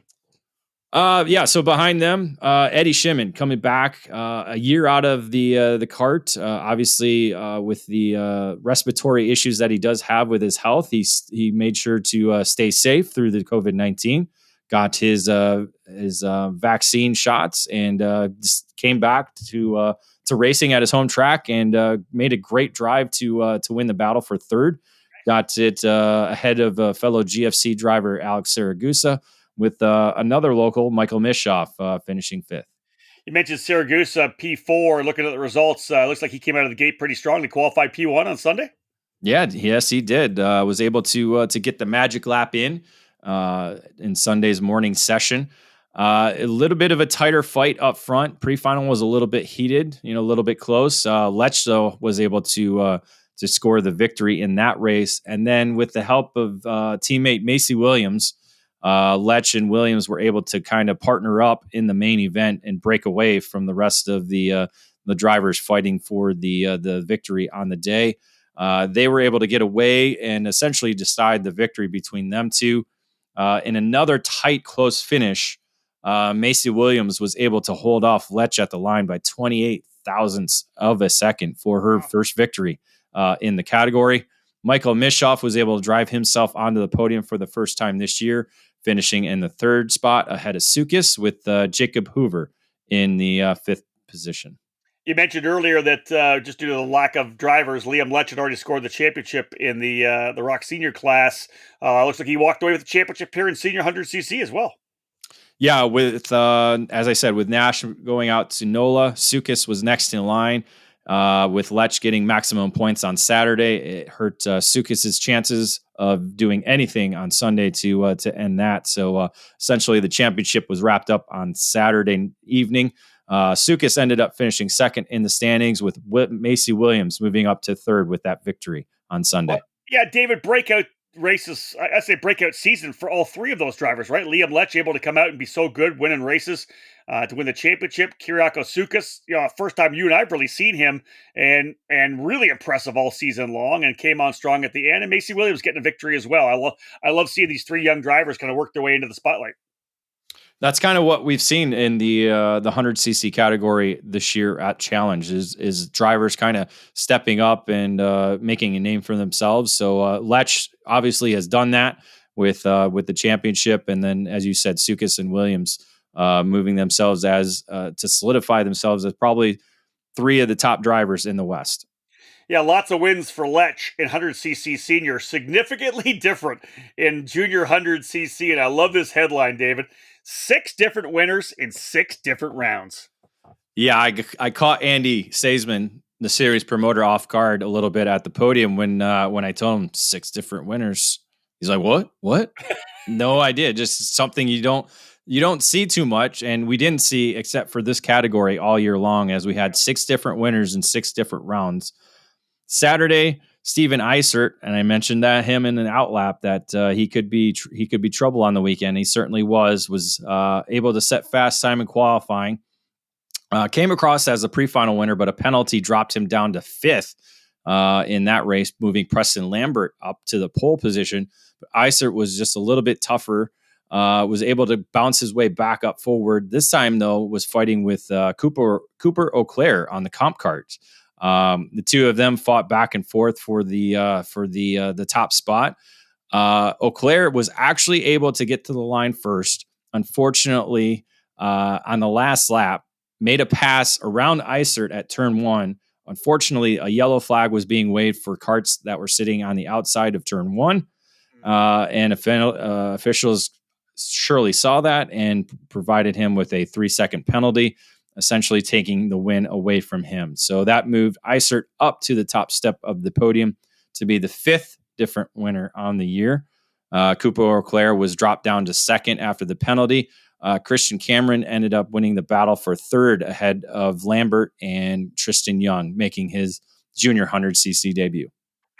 So behind them, Eddie Shimon coming back a year out of the cart, obviously with the respiratory issues that he does have with his health. He made sure to stay safe through the COVID-19. got his vaccine shots, and just came back to racing at his home track, and made a great drive to win the battle for third. Got it ahead of fellow GFC driver Alex Saragusa, with another local, Michael Mischoff, finishing fifth. You mentioned Saragusa P4. Looking at the results, looks like he came out of the gate pretty strong to qualify P1 on Sunday. Yeah, yes, he did. Was able to get the magic lap in Sunday's morning session. A little bit of a tighter fight up front. Pre-final was a little bit heated, a little bit close. Lech, though, was able to score the victory in that race, and then with the help of teammate Macy Williams, Lech and Williams were able to kind of partner up in the main event and break away from the rest of the drivers fighting for the victory on the day. They were able to get away and essentially decide the victory between them two. In another tight, close finish, Macy Williams was able to hold off Lech at the line by 28 thousandths of a second for her first victory in the category. Michael Mischoff was able to drive himself onto the podium for the first time this year, finishing in the third spot ahead of Sukis, with Jacob Hoover in the fifth position. You mentioned earlier that just due to the lack of drivers, Liam Lech had already scored the championship in the Rock Senior class. Looks like he walked away with the championship here in Senior 100cc as well. Yeah, with as I said, with Nash going out to NOLA, Sukis was next in line. With Lech getting maximum points on Saturday, it hurt Sukis's chances of doing anything on Sunday to end that. So essentially, the championship was wrapped up on Saturday evening. Sukis ended up finishing second in the standings, with Macy Williams moving up to third with that victory on Sunday. Well, yeah, David, breakout races, I say breakout season for all three of those drivers, right? Liam Lech able to come out and be so good, winning races to win the championship. Kyriakos Sukis, first time you and I've really seen him, and really impressive all season long, and came on strong at the end. And Macy Williams getting a victory as well. I love seeing these three young drivers kind of work their way into the spotlight. That's kind of what we've seen in the 100cc category this year at Challenge is drivers kind of stepping up and making a name for themselves. So Lech obviously has done that with the championship, and then, as you said, Sukis and Williams moving themselves as to solidify themselves as probably three of the top drivers in the West. Yeah, lots of wins for Lech in 100cc senior, significantly different in junior 100cc. And I love this headline, David. 6 different winners in 6 different rounds. Yeah, I caught Andy Seisman, the series promoter, off guard a little bit at the podium when I told him 6 different winners. He's like, "What?" No idea. Just something you don't see too much, and we didn't see except for this category all year long, as we had 6 different winners in 6 different rounds. Saturday, Steven Eisert, and I mentioned that him in an outlap that he could be trouble on the weekend. He certainly was able to set fast time in qualifying. Came across as a pre-final winner, but a penalty dropped him down to 5th in that race, moving Preston Lambert up to the pole position. But Eisert was just a little bit tougher, was able to bounce his way back up forward. This time, though, was fighting with Cooper Auclair on the comp cart. The two of them fought back and forth for the top spot. Auclair was actually able to get to the line first. Unfortunately, on the last lap, made a pass around Eisert at turn 1. Unfortunately, a yellow flag was being waved for carts that were sitting on the outside of turn 1. And officials surely saw that and provided him with a 3-second penalty, essentially taking the win away from him. So that moved Eisert up to the top step of the podium to be the 5th different winner on the year. Cooper Auclair was dropped down to 2nd after the penalty. Christian Cameron ended up winning the battle for 3rd ahead of Lambert and Tristan Young, making his junior 100cc debut.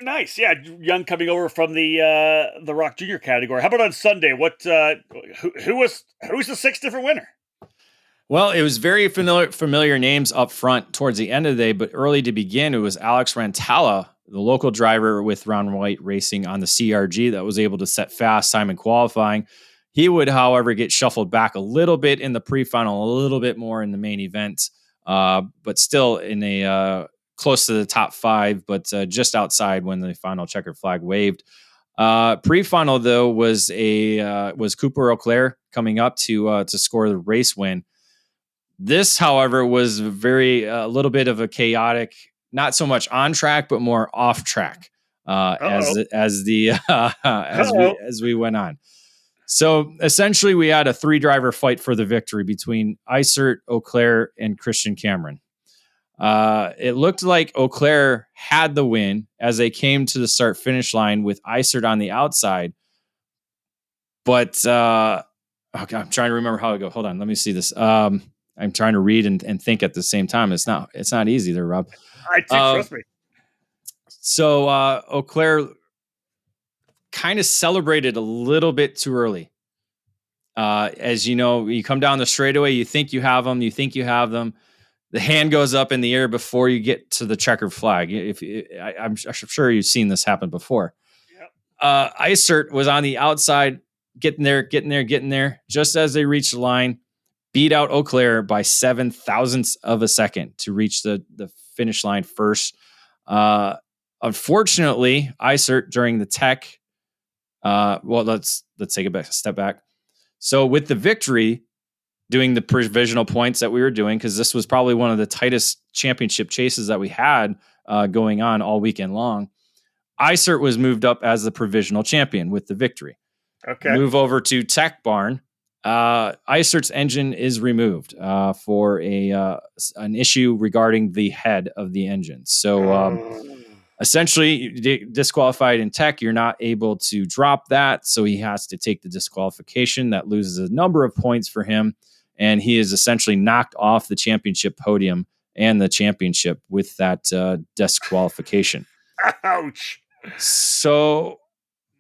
Nice, yeah. Young coming over from the Rock Junior category. How about on Sunday? What who's the 6th different winner? Well, it was very familiar names up front towards the end of the day, but early to begin, it was Alex Rantala, the local driver with Round White Racing on the CRG, that was able to set fast time in qualifying. He would, however, get shuffled back a little bit in the pre-final, a little bit more in the main event, but still in a close to the top 5, but just outside when the final checkered flag waved. Pre-final though was Cooper Auclair coming up to score the race win. This, however, was a little bit of a chaotic, not so much on track, but more off track as we went on. So essentially, we had a 3-driver fight for the victory between Isert, Auclair, and Christian Cameron. It looked like Auclair had the win as they came to the start finish line with Isert on the outside. But I'm trying to remember how to go. Hold on, let me see this. I'm trying to read and think at the same time. It's not easy there, Rob. I do, trust me. So Auclair kind of celebrated a little bit too early. As you know, you come down the straightaway, you think you have them. The hand goes up in the air before you get to the checkered flag. I'm sure you've seen this happen before. Yep. Isert was on the outside, getting there. Just as they reached the line, beat out Auclair by 7 thousandths of a second to reach the finish line first. Unfortunately, Isert during the tech. Let's take a step back. So with the victory, doing the provisional points that we were doing, because this was probably one of the tightest championship chases that we had going on all weekend long, Isert was moved up as the provisional champion with the victory. Okay. Move over to Tech Barn. Isert's engine is removed for an issue regarding the head of the engine. So essentially, disqualified in Tech, you're not able to drop that. So he has to take the disqualification. That loses a number of points for him. And he is essentially knocked off the championship podium and the championship with that disqualification. Ouch. So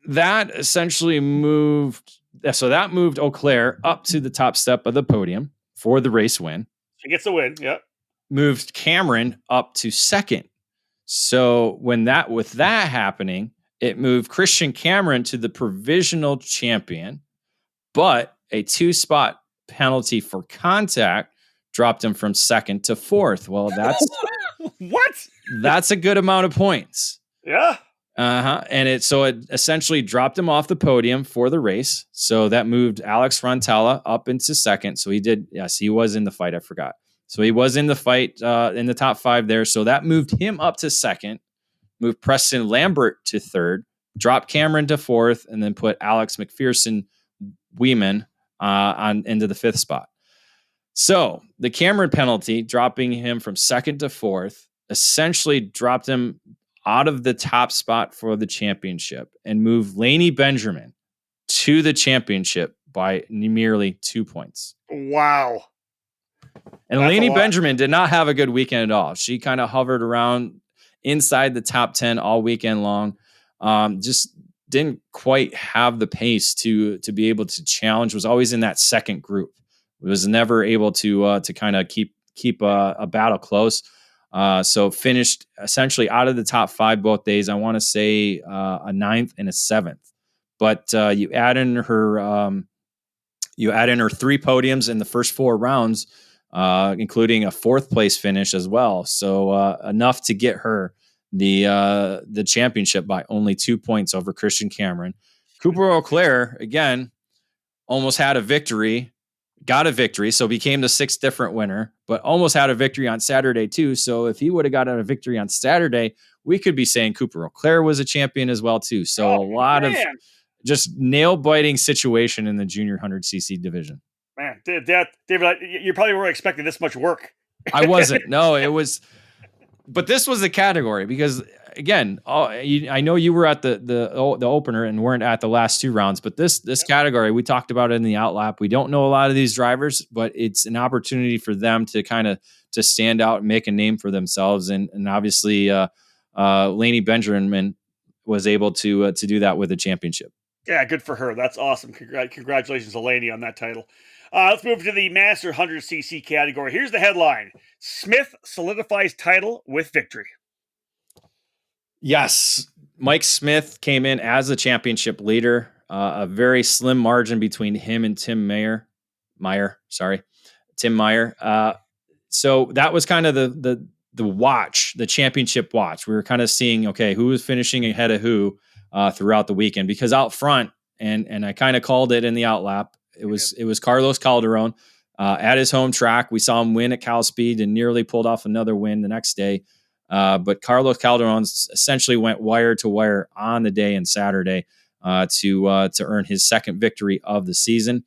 that essentially moved Auclair up to the top step of the podium for the race win. He gets the win, yep. Moved Cameron up to second. So with that happening, it moved Christian Cameron to the provisional champion, but a 2-spot penalty for contact dropped him from second to fourth. Well, that's what? That's a good amount of points. Yeah. And it essentially dropped him off the podium for the race. So that moved Alex Rantella up into second. So he was in the fight. I forgot. So he was in the fight in the top 5 there. So that moved him up to second, moved Preston Lambert to third, dropped Cameron to fourth, and then put Alex McPherson Weeman into the 5th spot. So the Cameron penalty, dropping him from second to fourth, essentially dropped him out of the top spot for the championship and moved Laney Benjamin to the championship by merely 2 points. Wow. And Laney Benjamin did not have a good weekend at all. She kind of hovered around inside the top 10 all weekend long. Just didn't quite have the pace to be able to challenge, was always in that second group. Was never able to kind of keep a battle close. So finished essentially out of the top 5 both days. I want to say a 9th and a 7th. But you add in her 3 podiums in the first 4 rounds, including a 4th place finish as well. So enough to get her the championship by only 2 points over Christian Cameron. Cooper Auclair, again, almost had a victory. Got a victory, so became the 6th different winner, but almost had a victory on Saturday too. So if he would have gotten a victory on Saturday, we could be saying Cooper Auclair was a champion as well too. So a lot of just nail-biting situation in the junior 100cc division. Man, David, you probably weren't expecting this much work. I wasn't. No, it was. But this was the category because, again, I know you were at the opener and weren't at the last 2 rounds, but this category, we talked about it in the outlap. We don't know a lot of these drivers, but it's an opportunity for them to kind of to stand out and make a name for themselves. And obviously, Laney Benjamin was able to do that with a championship. Yeah, good for her. That's awesome. Congratulations to Laney on that title. Let's move to the Master 100cc category. Here's the headline. Smith solidifies title with victory. Yes. Mike Smith came in as the championship leader. A very slim margin between him and Tim Meyer. So that was kind of the championship watch. We were kind of seeing, okay, who was finishing ahead of who. throughout the weekend, because out front, and I kind of called it in the outlap. It was Carlos Calderon at his home track. We saw him win at Cal Speed and nearly pulled off another win the next day. But Carlos Calderon essentially went wire to wire on the day and Saturday to earn his second victory of the season.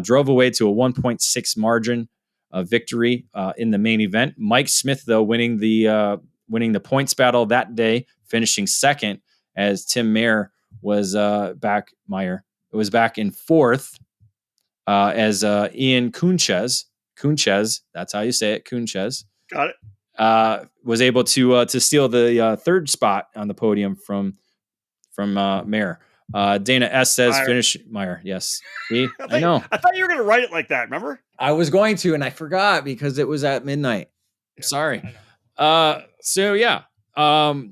Drove away to a 1.6 margin victory in the main event. Mike Smith, though, winning the points battle that day, finishing second, as Tim Mayer was back. Meyer was back in fourth, as Ian Kunchez, that's how you say it, Kunchez. Got it. Was able to steal the third spot on the podium from Mayer. Dana Estes finished Meyer. Yes. See? I know. I thought you were going to write it like that. Remember? I was going to, and I forgot because it was at midnight. Yeah, sorry. So yeah.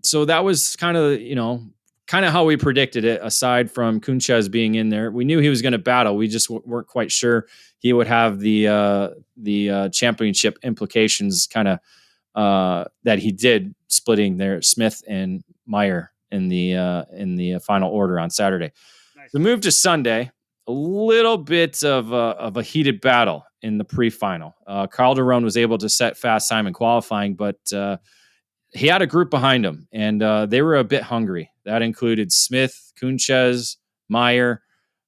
So that was kind of how we predicted it. Aside from Kunchez being in there, we knew he was going to battle. We just weren't quite sure he would have the championship implications kind of that he did, splitting there Smith and Meyer in the final order on Saturday. Nice. The move to Sunday, a little bit of a heated battle in the pre-final. Calderon was able to set fast time in qualifying, but he had a group behind him, and they were a bit hungry. That included Smith, Kunchez, Meyer.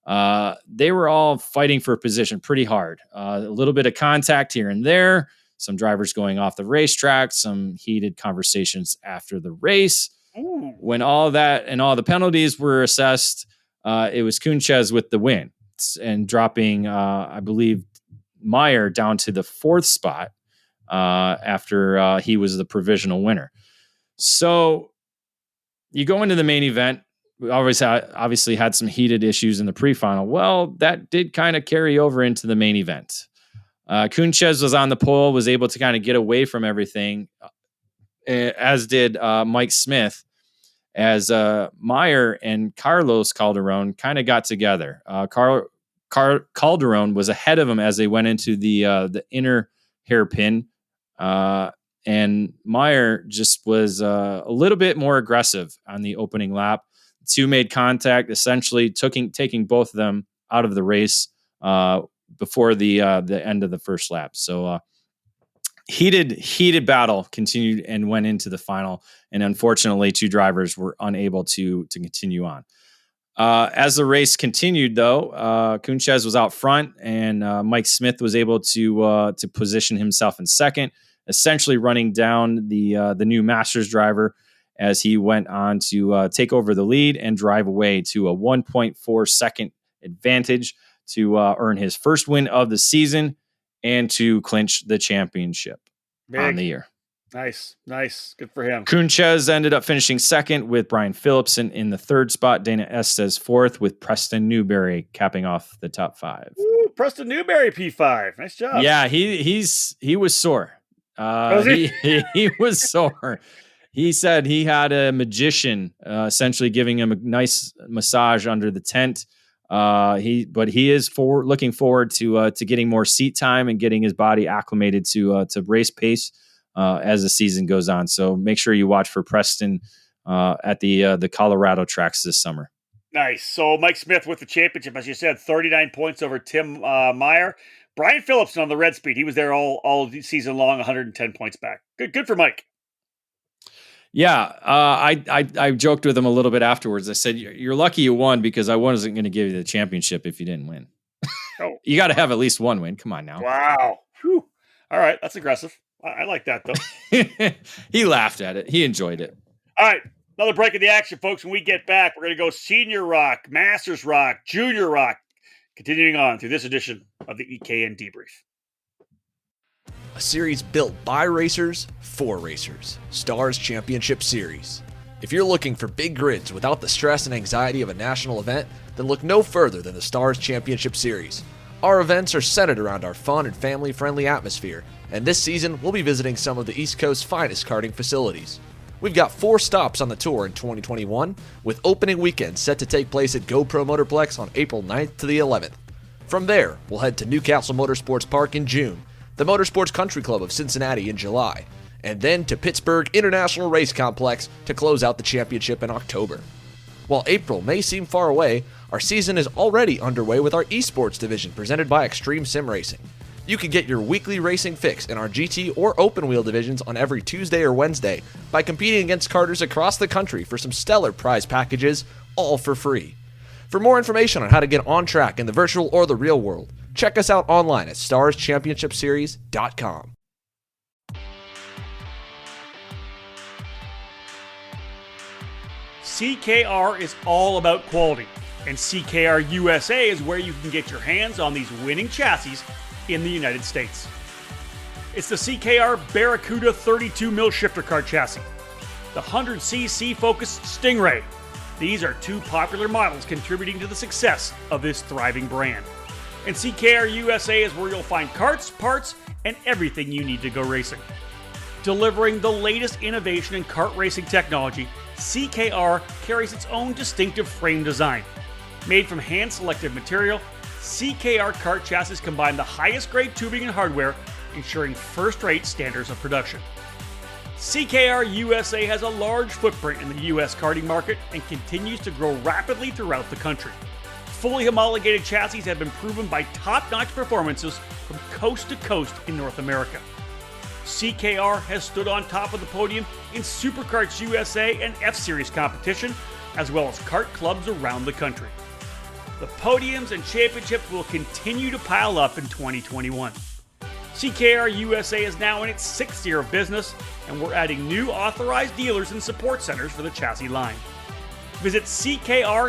They were all fighting for position pretty hard. A little bit of contact here and there. Some drivers going off the racetrack. Some heated conversations after the race. Ooh. When all that and all the penalties were assessed, it was Kunchez with the win and dropping, I believe, Meyer down to the fourth spot after he was the provisional winner. So you go into the main event. We obviously had some heated issues in the pre-final. Well, that did kind of carry over into the main event. Kunchez was on the pole, was able to kind of get away from everything, as did Mike Smith, as Meyer and Carlos Calderon kind of got together. Calderon was ahead of him as they went into the inner hairpin, and Meyer just was a little bit more aggressive on the opening lap. The two made contact, essentially taking both of them out of the race before the end of the first lap. So heated battle continued and went into the final, and unfortunately, two drivers were unable to continue on. As the race continued, though, Kunchez was out front, and Mike Smith was able to position himself in second, essentially running down the new Masters driver as he went on to take over the lead and drive away to a 1.4 second advantage to earn his first win of the season and to clinch the championship on the year. Nice. Good for him. Kunchez ended up finishing second with Brian Phillipson in the third spot. Dana Estes fourth, with Preston Newberry capping off the top five. Ooh, Preston Newberry P5. Nice job. Yeah, he was sore. He was sore. He said he had a magician essentially giving him a nice massage under the tent. He is looking forward to getting more seat time and getting his body acclimated to race pace as the season goes on. So make sure you watch for Preston at the Colorado tracks this summer. Nice. So Mike Smith with the championship, as you said, 39 points over Tim Meyer. Brian Phillipson on the red speed. He was there all season long, 110 points back. Good for Mike. Yeah, I joked with him a little bit afterwards. I said, "You're lucky you won, because I wasn't going to give you the championship if you didn't win." Oh. You got to have at least one win. Come on now. Wow. Whew. All right, that's aggressive. I like that, though. He laughed at it. He enjoyed it. All right, another break of the action, folks. When we get back, we're going to go Senior Rock, Masters Rock, Junior Rock, continuing on through this edition of the EKN Debrief. A series built by racers for racers. Stars Championship Series. If you're looking for big grids without the stress and anxiety of a national event, then look no further than the Stars Championship Series. Our events are centered around our fun and family-friendly atmosphere, and this season we'll be visiting some of the East Coast's finest karting facilities. We've got 4 stops on the tour in 2021, with opening weekend set to take place at GoPro Motorplex on April 9th to the 11th. From there, we'll head to Newcastle Motorsports Park in June, the Motorsports Country Club of Cincinnati in July, and then to Pittsburgh International Race Complex to close out the championship in October. While April may seem far away, our season is already underway with our esports division presented by Extreme Sim Racing. You can get your weekly racing fix in our GT or open wheel divisions on every Tuesday or Wednesday by competing against karters across the country for some stellar prize packages, all for free. For more information on how to get on track in the virtual or the real world, check us out online at starschampionshipseries.com. CKR is all about quality, and CKR USA is where you can get your hands on these winning chassis in the United States. It's the CKR Barracuda 32mm shifter cart chassis, the 100cc Focus Stingray. These are two popular models contributing to the success of this thriving brand. And CKR USA is where you'll find carts, parts, and everything you need to go racing. Delivering the latest innovation in kart racing technology, CKR carries its own distinctive frame design. Made from hand-selected material, CKR kart chassis combine the highest grade tubing and hardware, ensuring first-rate standards of production. CKR USA has a large footprint in the US karting market and continues to grow rapidly throughout the country. Fully homologated chassis have been proven by top-notch performances from coast to coast in North America. CKR has stood on top of the podium in Superkarts USA and F-Series competition, as well as kart clubs around the country. The podiums and championships will continue to pile up in 2021. CKR USA is now in its 6th year of business, and we're adding new authorized dealers and support centers for the chassis line. Visit ckr-usa.com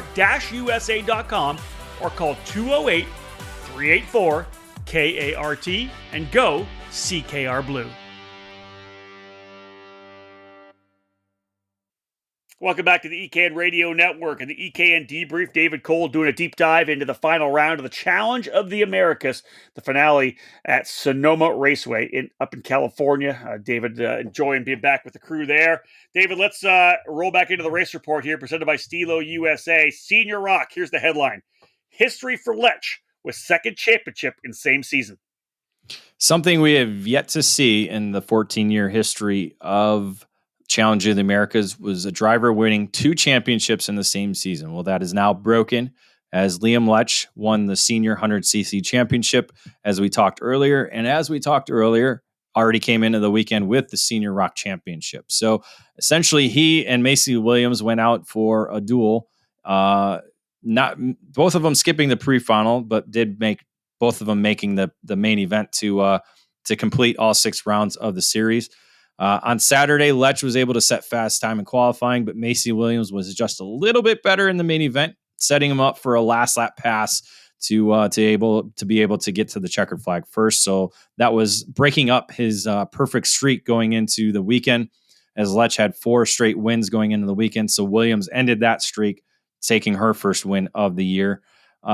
or call 208-384-KART and go CKR Blue. Welcome back to the EKN Radio Network and the EKN Debrief. David Cole doing a deep dive into the final round of the Challenge of the Americas, the finale at Sonoma Raceway up in California. David, enjoying being back with the crew there. David, let's roll back into the race report here, presented by Stilo USA. Senior Rock, here's the headline. History for Lech with second championship in same season. Something we have yet to see in the 14-year history of Challenge of the Americas was a driver winning 2 championships in the same season. Well, that is now broken as Liam Lech won the senior 100cc championship, as we talked earlier. And as we talked earlier, already came into the weekend with the Senior Rock Championship. So essentially, he and Macy Williams went out for a duel. Not both of them skipping the pre-final, but did make both of them making the main event to complete all 6 rounds of the series. On Saturday, Lech was able to set fast time in qualifying, but Macy Williams was just a little bit better in the main event, setting him up for a last lap pass to be able to get to the checkered flag first. So that was breaking up his perfect streak going into the weekend, as Lech had 4 straight wins going into the weekend. So Williams ended that streak, taking her first win of the year.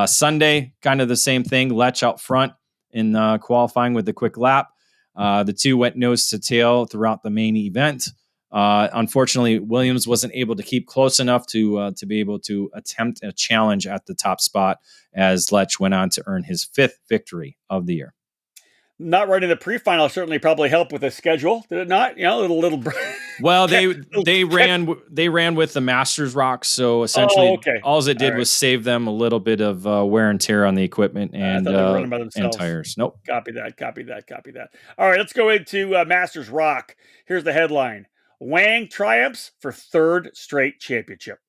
Sunday, kind of the same thing. Lech out front in qualifying with the quick lap. The two went nose to tail throughout the main event. Unfortunately, Williams wasn't able to keep close enough to be able to attempt a challenge at the top spot, as Lech went on to earn his 5th victory of the year. Not running the pre-final certainly probably helped with the schedule, did it not? You know, a little. Well, they ran with the Masters Rock, so essentially, all it did was save them a little bit of wear and tear on the equipment and tires. Nope. Copy that. All right, let's go into Masters Rock. Here's the headline: Wang triumphs for 3rd straight championship.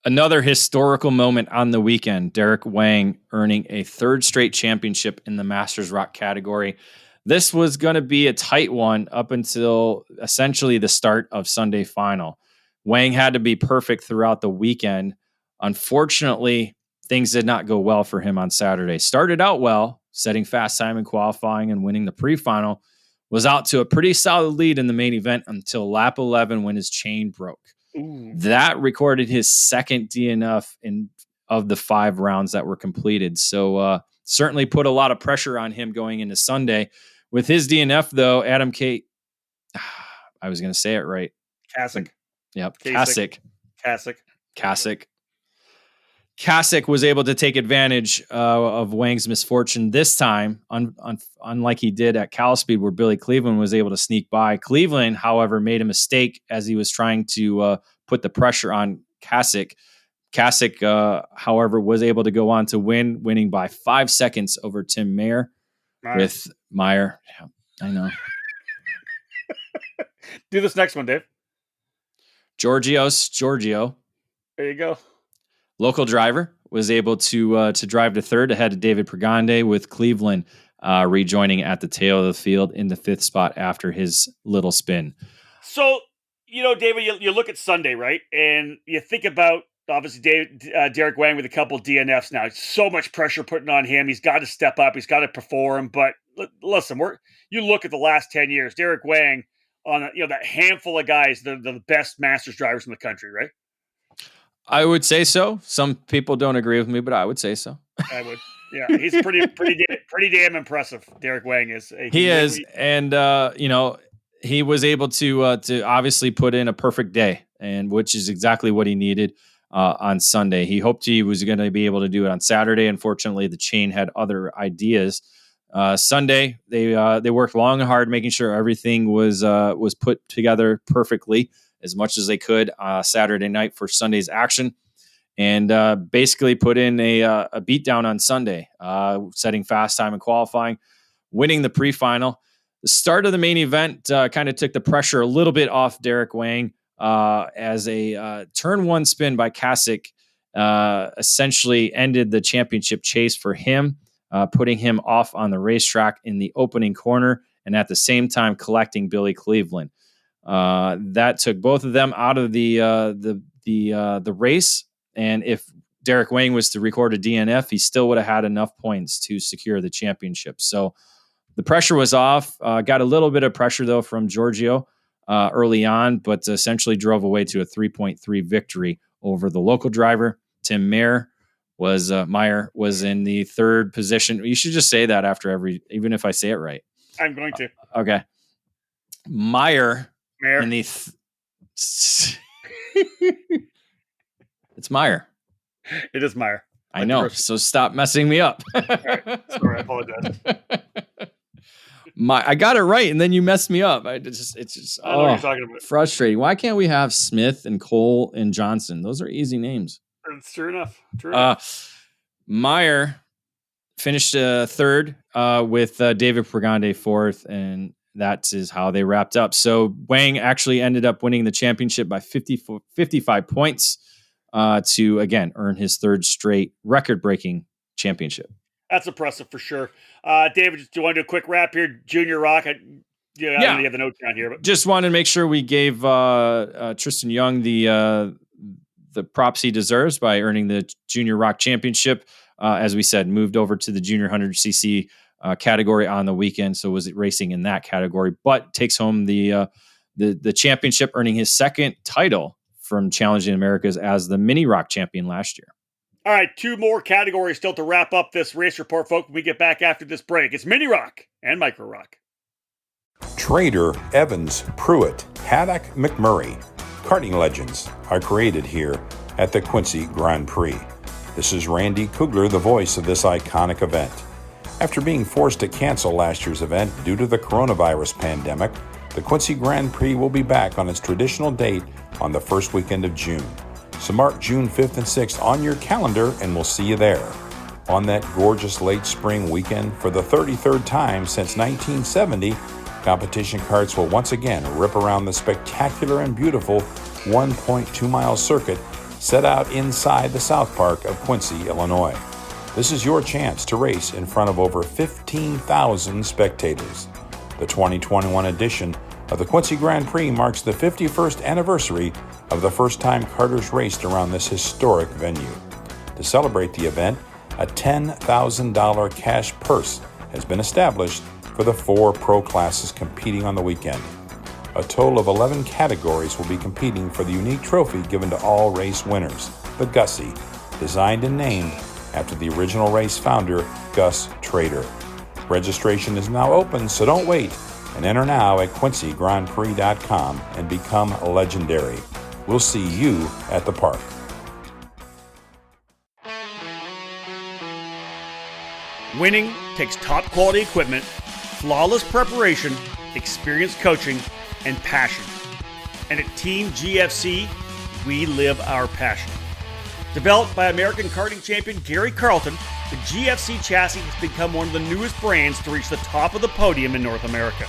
Another historical moment on the weekend. Derek Wang earning a 3rd straight championship in the Masters Rock category. This was going to be a tight one up until essentially the start of Sunday final. Wang had to be perfect throughout the weekend. Unfortunately, things did not go well for him on Saturday. Started out well, setting fast time in qualifying and winning the pre-final. Was out to a pretty solid lead in the main event until lap 11 when his chain broke. Ooh. That recorded his 2nd DNF of the 5 rounds that were completed. So certainly put a lot of pressure on him going into Sunday. With his DNF, though, Adam Kate, I was going to say it right. Kasich. Yep. Kasich. Kasich was able to take advantage of Wang's misfortune this time, unlike he did at Cal-Speed, where Billy Cleveland was able to sneak by. Cleveland, however, made a mistake as he was trying to put the pressure on Kasich. Kasich, however, was able to go on to winning by 5 seconds over Tim Mayer with Meyer. Yeah, I know. Do this next one, Dave. Giorgio. There you go. Local driver was able to drive to third ahead of David Pregande, with Cleveland rejoining at the tail of the field in the 5th spot after his little spin. So, David, you look at Sunday, right? And you think about, obviously, Derek Wang with a couple DNFs now. So much pressure putting on him. He's got to step up. He's got to perform. But listen, you look at the last 10 years, Derek Wang on that handful of guys, the best Masters drivers in the country, right? I would say so. Some people don't agree with me, but I would say so. I would. Yeah, he's pretty damn impressive. Derek Wang is. He is, and he was able to obviously put in a perfect day, and which is exactly what he needed on Sunday. He hoped he was going to be able to do it on Saturday. Unfortunately, the chain had other ideas. Sunday, they worked long and hard, making sure everything was put together perfectly as much as they could Saturday night for Sunday's action, and basically put in a beatdown on Sunday, setting fast time in qualifying, winning the pre-final. The start of the main event kind of took the pressure a little bit off Derek Wang as a turn 1 spin by Kasich essentially ended the championship chase for him, putting him off on the racetrack in the opening corner, and at the same time collecting Billy Cleveland. That took both of them out of the race. And if Derek Wang was to record a DNF, he still would have had enough points to secure the championship. So the pressure was off. Got a little bit of pressure though from Giorgio early on, but essentially drove away to a 3.3 victory over the local driver. Tim Meyer was in the 3rd position. You should just say that after even if I say it right. I'm going to. Okay. Meyer. In the it's Meyer. It is Meyer. I know. So stop messing me up. Right. Sorry, I apologize. I got it right, and then you messed me up. It's just I know what you're talking about. Frustrating. Why can't we have Smith and Cole and Johnson? Those are easy names. It's true enough. Meyer finished 3rd with David Pregande 4th, and that is how they wrapped up. So Wang actually ended up winning the championship by 55 points to, again, earn his 3rd straight record-breaking championship. That's impressive for sure. David, do you want to do a quick wrap here? Junior Rock, I don't know you have the notes down here. But just wanted to make sure we gave Tristan Young the props he deserves by earning the Junior Rock Championship. As we said, moved over to the Junior 100cc category on the weekend, so was racing in that category, but takes home the championship, earning his 2nd title from Challenging Americas as the Mini Rock champion last year. All right, 2 more categories still to wrap up this race report, folks. When we get back after this break, it's Mini Rock and Micro Rock. Trader, Evans, Pruitt, Haddock, McMurray. Karting legends are created here at the Quincy Grand Prix. This is Randy Kugler, the voice of this iconic event. After being forced to cancel last year's event due to the coronavirus pandemic, the Quincy Grand Prix will be back on its traditional date on the 1st weekend of June. So mark June 5th and 6th on your calendar and we'll see you there. On that gorgeous late spring weekend, for the 33rd time since 1970, competition carts will once again rip around the spectacular and beautiful 1.2-mile circuit set out inside the South Park of Quincy, Illinois. This is your chance to race in front of over 15,000 spectators. The 2021 edition of the Quincy Grand Prix marks the 51st anniversary of the first time karters raced around this historic venue. To celebrate the event, a $10,000 cash purse has been established for the 4 pro classes competing on the weekend. A total of 11 categories will be competing for the unique trophy given to all race winners, the Gussie, designed and named after the original race founder, Gus Trader. Registration is now open, so don't wait, and enter now at QuincyGrandPrix.com and become legendary. We'll see you at the park. Winning takes top quality equipment, flawless preparation, experienced coaching, and passion. And at Team GFC, we live our passion. Developed by American karting champion Gary Carlton, the GFC chassis has become one of the newest brands to reach the top of the podium in North America.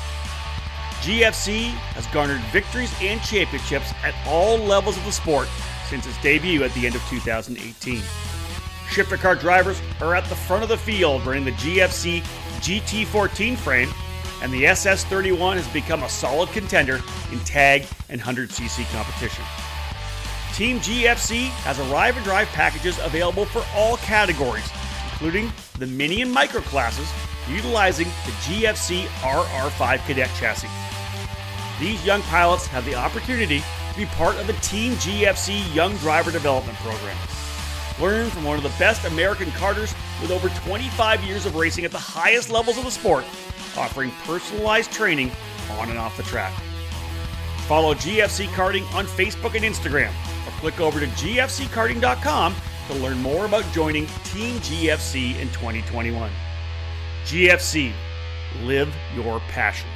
GFC has garnered victories and championships at all levels of the sport since its debut at the end of 2018. Shifter car drivers are at the front of the field running the GFC GT14 frame, and the SS31 has become a solid contender in tag and 100cc competition. Team GFC has arrive and drive packages available for all categories, including the mini and micro classes, utilizing the GFC RR5 cadet chassis. These young pilots have the opportunity to be part of the Team GFC Young Driver Development Program. Learn from one of the best American karters with over 25 years of racing at the highest levels of the sport, offering personalized training on and off the track. Follow GFC Karting on Facebook and Instagram, or click over to gfckarting.com to learn more about joining Team GFC in 2021. GFC, live your passion.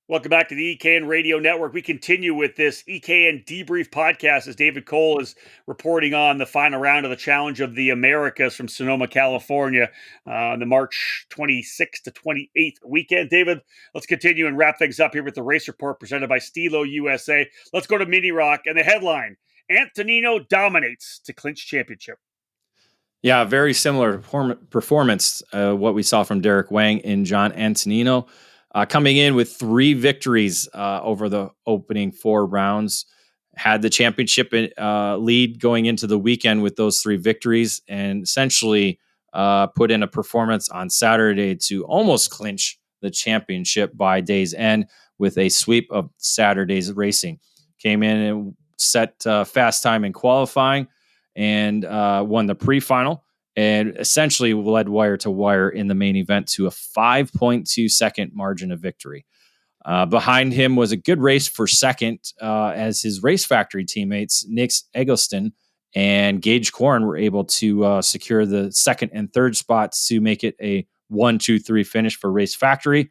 Welcome back to the EKN Radio Network. We continue with this EKN Debrief podcast as David Cole is reporting on the final round of the Challenge of the Americas from Sonoma, California, on the March 26th to 28th weekend. David, let's continue and wrap things up here with the race report presented by Stilo USA. Let's go to Mini Rock and the headline, Antonino dominates to clinch championship. Yeah, very similar performance, what we saw from Derek Wang and John Antonino. Coming in with 3 victories over the opening 4 rounds, had the championship lead going into the weekend with those 3 victories, and essentially put in a performance on Saturday to almost clinch the championship by day's end with a sweep of Saturday's racing. Came in and set fast time in qualifying and won the pre-final, and essentially led wire to wire in the main event to a 5.2 second margin of victory. Behind him was a good race for second as his race factory teammates, Nick Eggleston and Gage Corn, were able to secure the second and third spots to make it a 1-2-3 finish for race factory,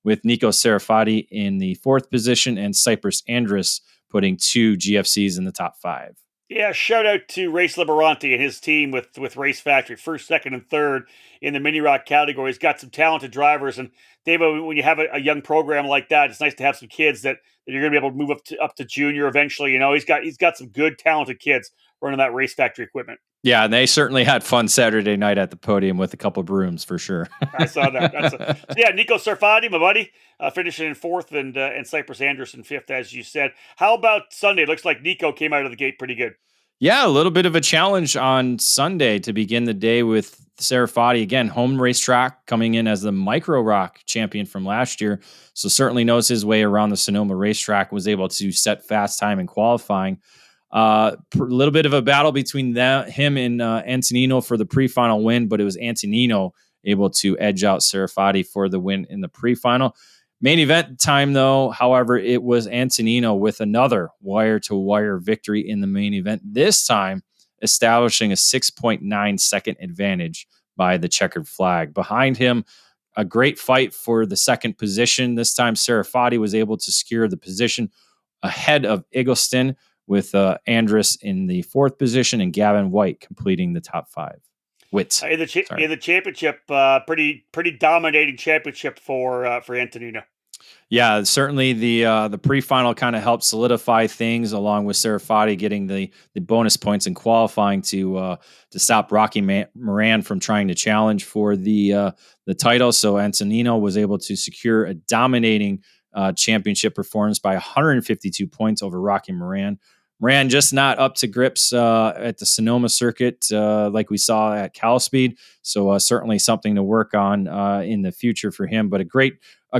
with Nico Serafati in the 4th position and Cypress Andrus putting 2 GFCs in the top 5. Yeah, shout out to Race Liberanti and his team with Race Factory, 1st, 2nd, and 3rd in the Mini Rock category. He's got some talented drivers, and David, when you have a young program like that, it's nice to have some kids that you're going to be able to move up to junior eventually. You know, he's got some good, talented kids running that Race Factory equipment. Yeah, and they certainly had fun Saturday night at the podium with a couple of brooms for sure. I saw that. So yeah, Nico Serafati, my buddy, finishing in 4th, and Cypress Anderson 5th, as you said. How about Sunday? Looks like Nico came out of the gate pretty good. Yeah, a little bit of a challenge on Sunday to begin the day with Serafati. Again, home racetrack, coming in as the Micro Rock champion from last year. So certainly knows his way around the Sonoma racetrack, was able to set fast time in qualifying. A little bit of a battle between him and Antonino for the pre-final win, but it was Antonino able to edge out Serafati for the win in the pre-final. Main event time, though, however, it was Antonino with another wire-to-wire victory in the main event, this time establishing a 6.9 second advantage by the checkered flag. Behind him, a great fight for the second position. This time, Serafati was able to secure the position ahead of Eggleston, with Andrus in the 4th position and Gavin White completing the top 5. In the championship, pretty dominating championship for Antonino. Yeah, certainly the pre-final kind of helped solidify things, along with Serafati getting the bonus points in qualifying to stop Rocky Moran from trying to challenge for the title. So Antonino was able to secure a dominating championship performance by 152 points over Rocky Moran. Moran just not up to grips at the Sonoma circuit like we saw at Cal-Speed. So certainly something to work on in the future for him. But a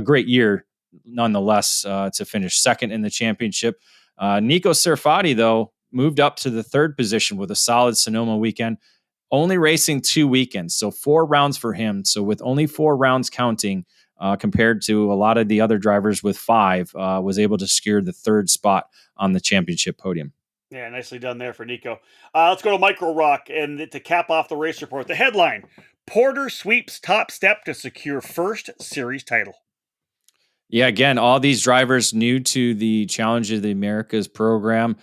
great year nonetheless to finish second in the championship. Nico Serafati, though, moved up to the 3rd position with a solid Sonoma weekend, only racing 2 weekends. So 4 rounds for him. So with only 4 rounds counting, compared to a lot of the other drivers with 5, was able to secure the 3rd spot on the championship podium. Yeah, nicely done there for Nico. Let's go to Micro Rock, and to cap off the race report, the headline, Porter sweeps top step to secure 1st series title. Yeah, again, all these drivers new to the Challenge of the Americas program.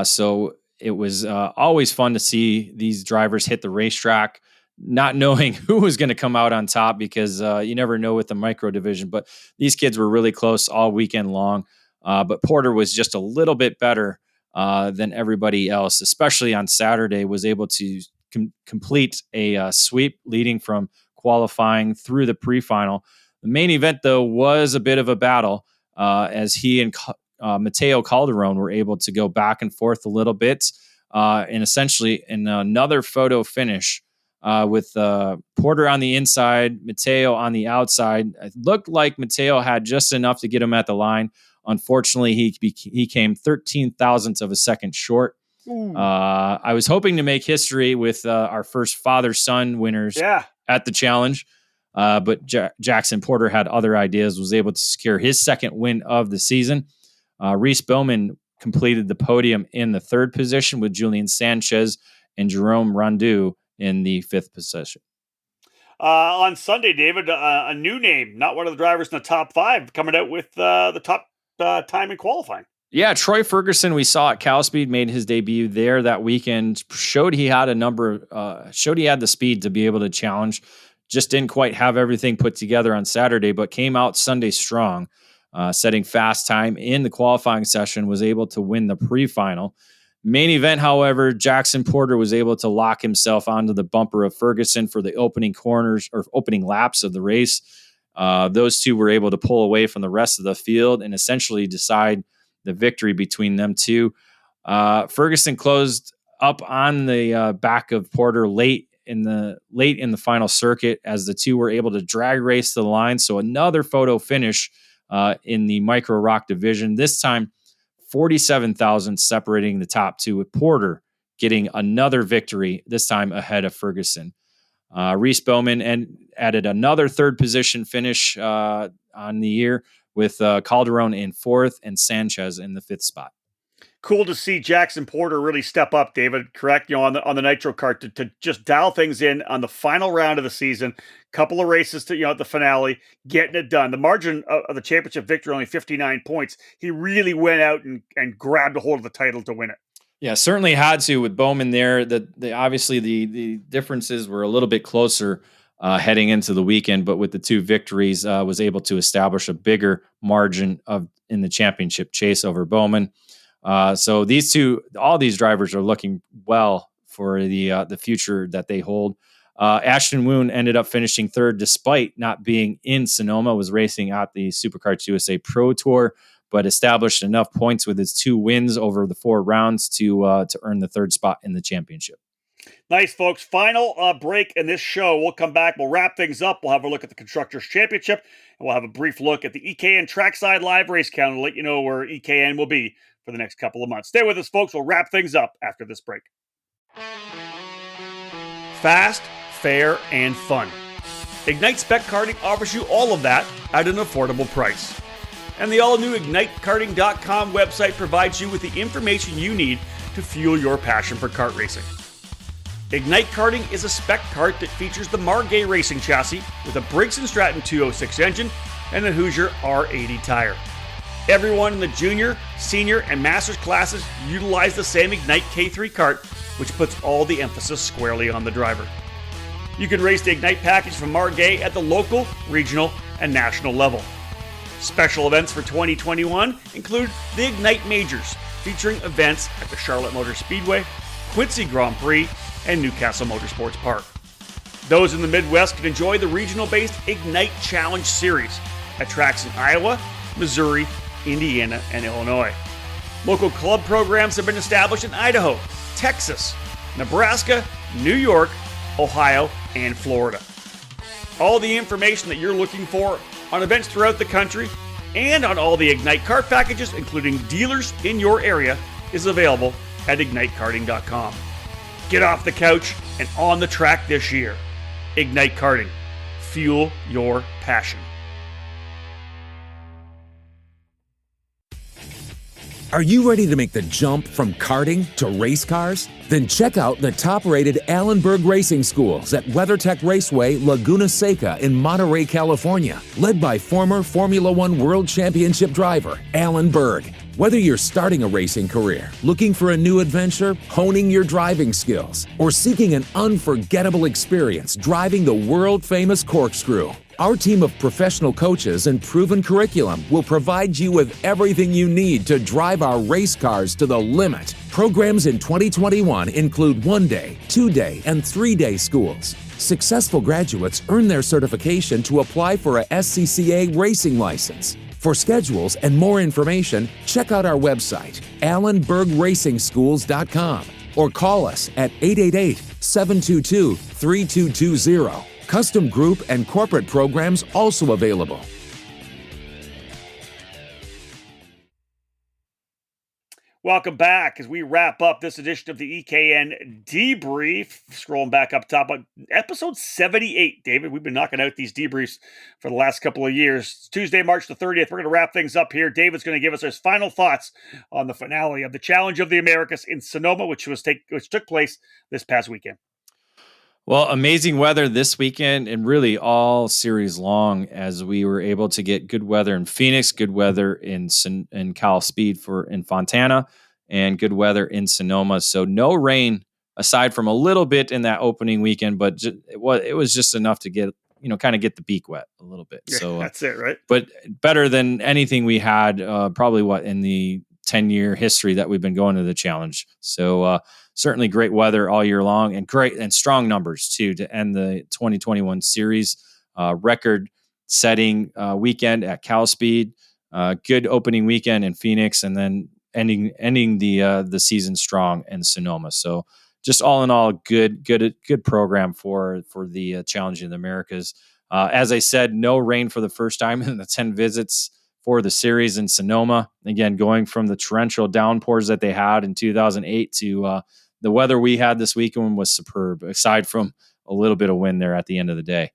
So it was always fun to see these drivers hit the racetrack, not knowing who was going to come out on top because you never know with the micro division. But these kids were really close all weekend long. But Porter was just a little bit better than everybody else, especially on Saturday, was able to complete a sweep leading from qualifying through the pre-final. The main event, though, was a bit of a battle as he and Mateo Calderon were able to go back and forth a little bit and essentially in another photo finish with Porter on the inside, Mateo on the outside. It looked like Mateo had just enough to get him at the line. Unfortunately, he came 13 thousandths of a second short. I was hoping to make history with our first father-son winners at the challenge. But Jackson Porter had other ideas, was able to secure his second win of the season. Reese Bowman completed the podium in the third position with Julian Sanchez and Jerome Rondeau in the fifth position. On Sunday, David, a new name, not one of the drivers in the top five, coming out with the top time in qualifying. Yeah, Troy Ferguson, we saw at Cal Speed, made his debut there that weekend, showed he had the speed to be able to challenge. Just didn't quite have everything put together on Saturday, but came out Sunday strong, setting fast time in the qualifying session, was able to win the pre-final. Main event, however, Jackson Porter was able to lock himself onto the bumper of Ferguson for the opening corners or opening laps of the race. Those two were able to pull away from the rest of the field and essentially decide the victory between them two. Ferguson closed up on the back of Porter late in the final circuit as the two were able to drag race to the line. So another photo finish in the micro rock division. This time, 47,000 separating the top two, with Porter getting another victory, this time ahead of Ferguson. Reese Bowman added another third position finish on the year with Calderon in fourth and Sanchez in the fifth spot. Cool to see Jackson Porter really step up, David, correct? On the Nitro cart to just dial things in on the final round of the season. Couple of races to at the finale, getting it done. The margin of the championship victory, only 59 points. He really went out and grabbed a hold of the title to win it. Yeah, certainly had to with Bowman there. Obviously the differences were a little bit closer heading into the weekend, but with the two victories, was able to establish a bigger margin in the championship chase over Bowman. So all these drivers are looking well for the future that they hold. Ashton Woon ended up finishing third despite not being in Sonoma, was racing at the Supercars USA Pro Tour, but established enough points with his 2 wins over the 4 rounds to earn the third spot in the championship. Nice, folks. Final break in this show. We'll come back. We'll wrap things up. We'll have a look at the Constructors' Championship, and we'll have a brief look at the EKN Trackside Live Race Calendar to let you know where EKN will be for the next couple of months. Stay with us, folks. We'll wrap things up after this break. Fast, fair, and fun. Ignite Spec Karting offers you all of that at an affordable price. And the all-new IgniteKarting.com website provides you with the information you need to fuel your passion for kart racing. Ignite Karting is a spec kart that features the Margay racing chassis with a Briggs & Stratton 206 engine and a Hoosier R80 tire. Everyone in the junior, senior, and masters classes utilize the same Ignite K3 kart, which puts all the emphasis squarely on the driver. You can race the Ignite package from Margay at the local, regional, and national level. Special events for 2021 include the Ignite Majors, featuring events at the Charlotte Motor Speedway, Quincy Grand Prix, and Newcastle Motorsports Park. Those in the Midwest can enjoy the regional-based Ignite Challenge Series at tracks in Iowa, Missouri, Indiana, and Illinois. Local club programs have been established in Idaho, Texas, Nebraska, New York, Ohio, and Florida. All the information that you're looking for on events throughout the country and on all the Ignite kart packages, including dealers in your area, is available at IgniteKarting.com. Get off the couch and on the track this year. Ignite Karting. Fuel your passion. Are you ready to make the jump from karting to race cars? Then check out the top-rated Allenberg Racing Schools at WeatherTech Raceway, Laguna Seca in Monterey, California, led by former Formula One World Championship driver Alan Berg. Whether you're starting a racing career, looking for a new adventure, honing your driving skills, or seeking an unforgettable experience driving the world-famous corkscrew, our team of professional coaches and proven curriculum will provide you with everything you need to drive our race cars to the limit. Programs in 2021 include 1-day, 2-day, and 3-day schools. Successful graduates earn their certification to apply for a SCCA racing license. For schedules and more information, check out our website, allenbergracingschools.com, or call us at 888-722-3220. Custom group and corporate programs also available. Welcome back as we wrap up this edition of the EKN Debrief. Scrolling back up top on episode 78, David. We've been knocking out these debriefs for the last couple of years. It's Tuesday, March the 30th. We're going to wrap things up here. David's going to give us his final thoughts on the finale of the Challenge of the Americas in Sonoma, which took place this past weekend. Well, amazing weather this weekend and really all series long, as we were able to get good weather in Phoenix, good weather in Cal Speed in Fontana, and good weather in Sonoma. So no rain aside from a little bit in that opening weekend, but it was just enough to get kind of get the beak wet a little bit. Yeah, so that's it, right? But better than anything we had probably in the 10-year history that we've been going to the challenge. So certainly great weather all year long, and great and strong numbers too to end the 2021 series. Record setting weekend at Cal Speed, good opening weekend in Phoenix, and then ending the season strong in Sonoma. So just all in all, good program for the Challenge of the Americas. As I said, no rain for the first time in the 10 visits for the series in Sonoma. Again, going from the torrential downpours that they had in 2008 to the weather we had this weekend was superb, aside from a little bit of wind there at the end of the day.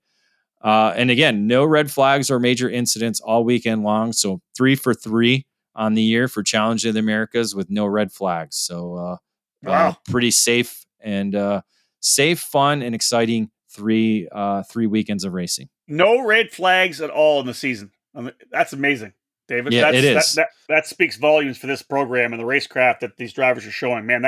And again, no red flags or major incidents all weekend long. So 3 for 3 on the year for Challenge of the Americas with no red flags. So wow, pretty safe, fun, and exciting three weekends of racing. No red flags at all in the season. That's amazing, David. Yeah, it is. That speaks volumes for this program and the racecraft that these drivers are showing. Man,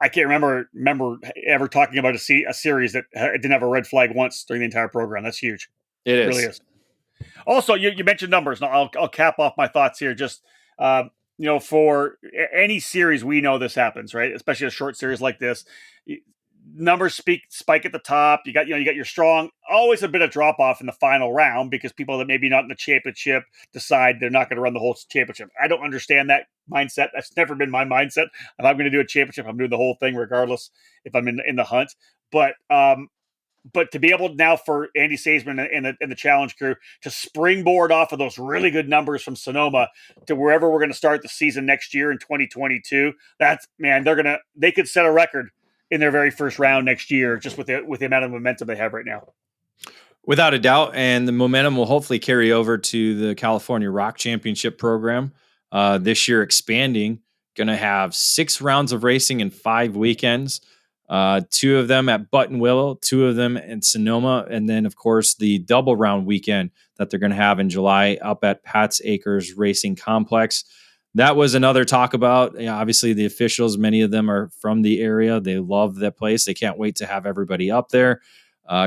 I can't remember ever talking about a series that didn't have a red flag once during the entire program. That's huge. It is. Really is. Also, you mentioned numbers. Now, I'll cap off my thoughts here. Just for any series, we know this happens, right? Especially a short series like this. Numbers spike at the top. You got your strong, always a bit of drop off in the final round because people that maybe not in the championship decide they're not going to run the whole championship. I don't understand that mindset. That's never been my mindset. If I'm going to do a championship, I'm doing the whole thing regardless if I'm in the hunt. But to be able now for Andy Saisman and the challenge crew to springboard off of those really good numbers from Sonoma to wherever we're going to start the season next year in 2022, they could set a record in their very first round next year, just with the amount of momentum they have right now. Without a doubt. And the momentum will hopefully carry over to the California Rock Championship program. This year expanding, going to have 6 rounds of racing in 5 weekends. 2 of them at Buttonwillow, 2 of them in Sonoma. And then of course the double round weekend that they're going to have in July up at Pat's Acres Racing Complex. That was another talk about, obviously the officials, many of them are from the area. They love that place. They can't wait to have everybody up there.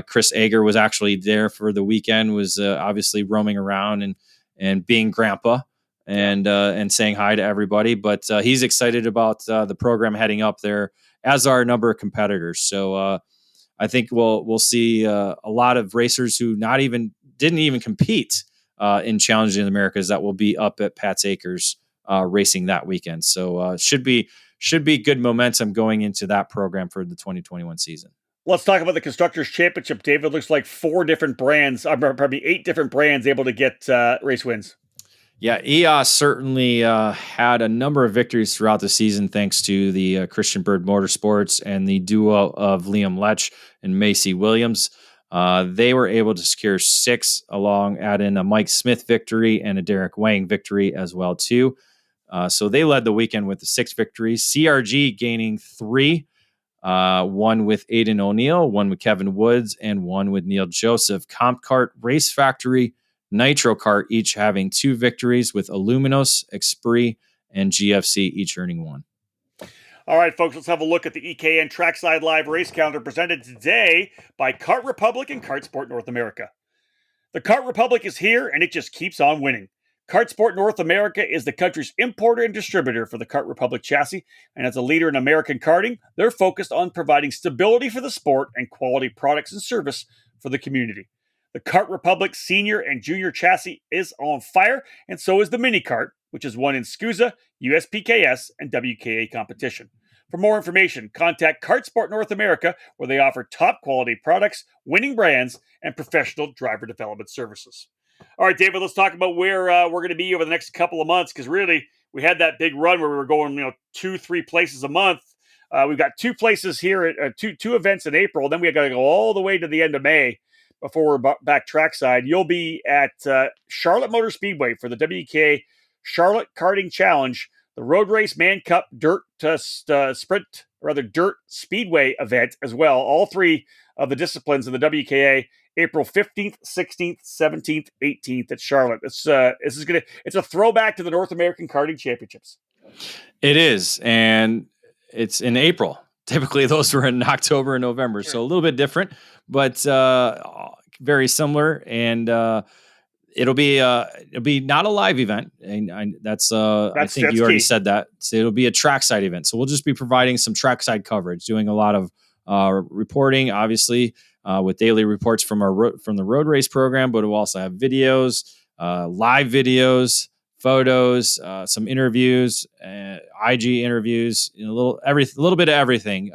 Chris Ager was actually there for the weekend, was obviously roaming around and being grandpa and saying hi to everybody. But he's excited about the program heading up there, as are a number of competitors. So I think we'll see a lot of racers who didn't even compete in Challenge in the Americas that will be up at Pat's Acres racing that weekend. So should be good momentum going into that program for the 2021 season. Let's talk about the Constructors Championship, David. Looks like 4 different brands, probably 8 different brands able to get race wins. Yeah, EOS certainly had a number of victories throughout the season thanks to the Christian Bird Motorsports and the duo of Liam Lech and Macy Williams. They were able to secure 6 along, add in a Mike Smith victory and a Derek Wang victory as well too. So they led the weekend with 6 victories. CRG gaining 3, one with Aiden O'Neill, one with Kevin Woods, and one with Neil Joseph. Comp Kart, Race Factory, Nitro Kart each having 2 victories, with Illuminos, Esprit, and GFC each earning 1. All right, folks, let's have a look at the EKN Trackside Live race calendar presented today by Kart Republic and Kart Sport North America. The Kart Republic is here, and it just keeps on winning. Kart Sport North America is the country's importer and distributor for the Kart Republic chassis, and as a leader in American karting, they're focused on providing stability for the sport and quality products and service for the community. The Kart Republic Senior and Junior chassis is on fire, and so is the Mini Kart, which is won in SCUSA, USPKS, and WKA competition. For more information, contact Kart Sport North America, where they offer top quality products, winning brands, and professional driver development services. All right, David, let's talk about where we're going to be over the next couple of months, because really we had that big run where we were going, 2-3 places a month. We've got 2 places here, at two events in April. Then we got to go all the way to the end of May before we're back trackside. You'll be at Charlotte Motor Speedway for the WK Charlotte Karting Challenge, the Road Race Man Cup Dirt Speedway event as well. All 3 of the disciplines in the WKA, April 15th, 16th, 17th, 18th at Charlotte. It's a throwback to the North American Karting Championships. It is, and it's in April. Typically, those were in October and November, so a little bit different, but very similar. And it'll be not a live event, and I think you already said that. So it'll be a trackside event. So we'll just be providing some trackside coverage, doing a lot of reporting, obviously, with daily reports from the road race program, but we'll also have videos, live videos, photos, some interviews, IG interviews, a little bit of everything.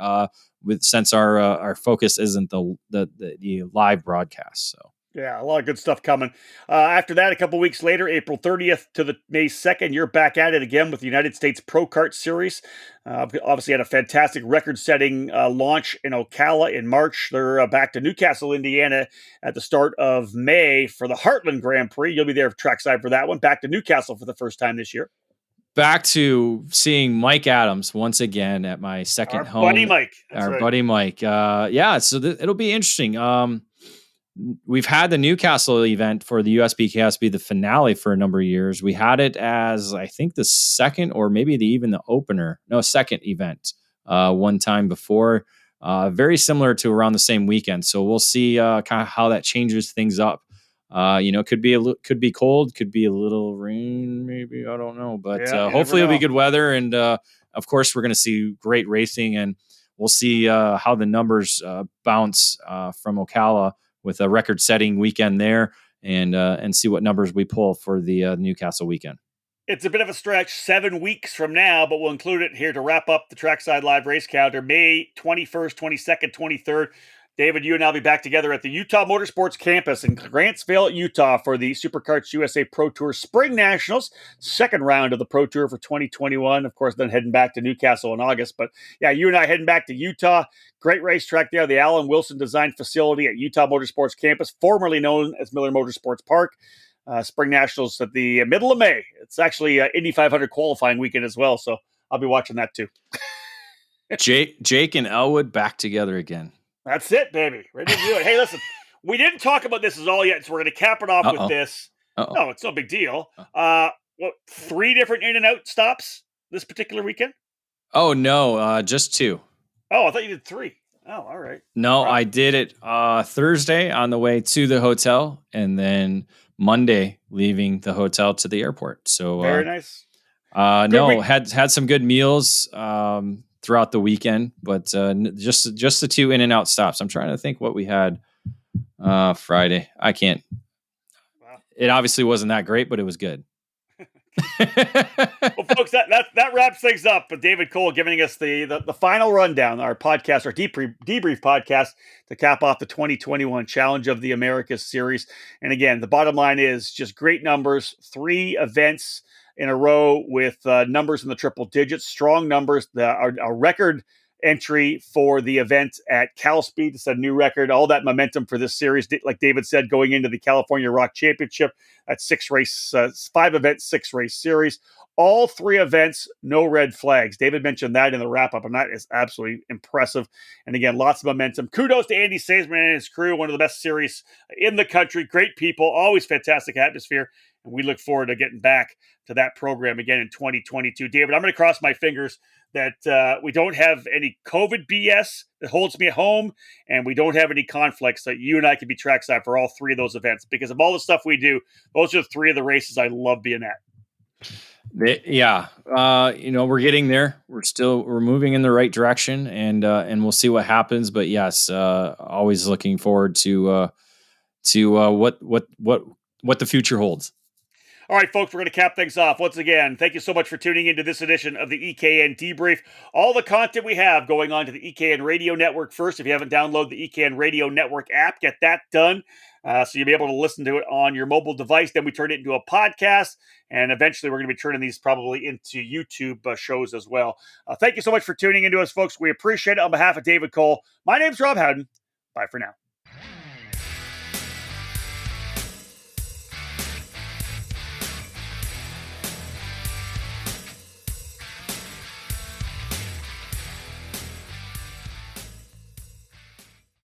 Since our focus isn't the live broadcast, so. Yeah, a lot of good stuff coming. After that, a couple weeks later, April 30th to the May 2nd, you're back at it again with the United States Pro Kart Series. Obviously had a fantastic record-setting launch in Ocala in March. They're back to Newcastle, Indiana at the start of May for the Heartland Grand Prix. You'll be there trackside for that one. Back to Newcastle for the first time this year. Back to seeing Mike Adams once again at my second home. Buddy Mike. Buddy Mike. So it'll be interesting. We've had the Newcastle event for the USPKS be the finale for a number of years. We had it as, I think, the second or maybe even the opener. No, second event one time before. Very similar to around the same weekend. So we'll see kind of how that changes things up. Could be cold, could be a little rain, maybe, I don't know. But hopefully it'll be good weather. And of course, we're going to see great racing, and we'll see how the numbers bounce from Ocala with a record-setting weekend there, and see what numbers we pull for the Newcastle weekend. It's a bit of a stretch, 7 weeks from now, but we'll include it here to wrap up the Trackside Live race calendar, May 21st, 22nd, 23rd. David, you and I will be back together at the Utah Motorsports Campus in Grantsville, Utah for the SuperKarts USA Pro Tour Spring Nationals, second round of the Pro Tour for 2021. Of course, then heading back to Newcastle in August. But yeah, you and I heading back to Utah. Great racetrack there, the Alan Wilson Design Facility at Utah Motorsports Campus, formerly known as Miller Motorsports Park. Spring Nationals at the middle of May. It's actually Indy 500 qualifying weekend as well, so I'll be watching that too. Jake and Elwood back together again. That's it, baby. Ready to do it. Hey, listen, we didn't talk about this at all yet, so we're going to cap it off with this. No, it's no big deal. 3 different in and out stops this particular weekend? Oh, no, just 2. Oh, I thought you did 3. Oh, all right. No, I did it Thursday on the way to the hotel, and then Monday leaving the hotel to the airport. So very nice. Had some good meals throughout the weekend, but just the 2 in and out stops. I'm trying to think what we had Friday. I can't. Wow. It obviously wasn't that great, but it was good. Well, folks, that wraps things up. But David Cole giving us the final rundown, our podcast, our debrief podcast to cap off the 2021 Challenge of the Americas series. And again, the bottom line is just great numbers, 3 events in a row with numbers in the triple digits, strong numbers. A record entry for the event at Cal Speed to set a new record. All that momentum for this series, like David said, going into the California Rock Championship, at 5-event, 6-race series. All 3 events, no red flags. David mentioned that in the wrap-up, and that is absolutely impressive. And again, lots of momentum. Kudos to Andy Saisman and his crew, one of the best series in the country. Great people, always fantastic atmosphere. And we look forward to getting back to that program again in 2022. David, I'm going to cross my fingers that we don't have any COVID BS that holds me at home, and we don't have any conflicts that you and I can be trackside for all 3 of those events. Because of all the stuff we do, those are 3 of the races I love being at. Yeah. We're getting there. We're moving in the right direction, and we'll see what happens. But yes, always looking forward to what the future holds. All right, folks, we're going to cap things off. Once again, thank you so much for tuning into this edition of the EKN Debrief. All the content we have going on to the EKN Radio Network first. If you haven't downloaded the EKN Radio Network app, get that done. So you'll be able to listen to it on your mobile device. Then we turn it into a podcast, and eventually we're going to be turning these probably into YouTube shows as well. Thank you so much for tuning into us, folks. We appreciate it. On behalf of David Cole, my name's Rob Howden. Bye for now.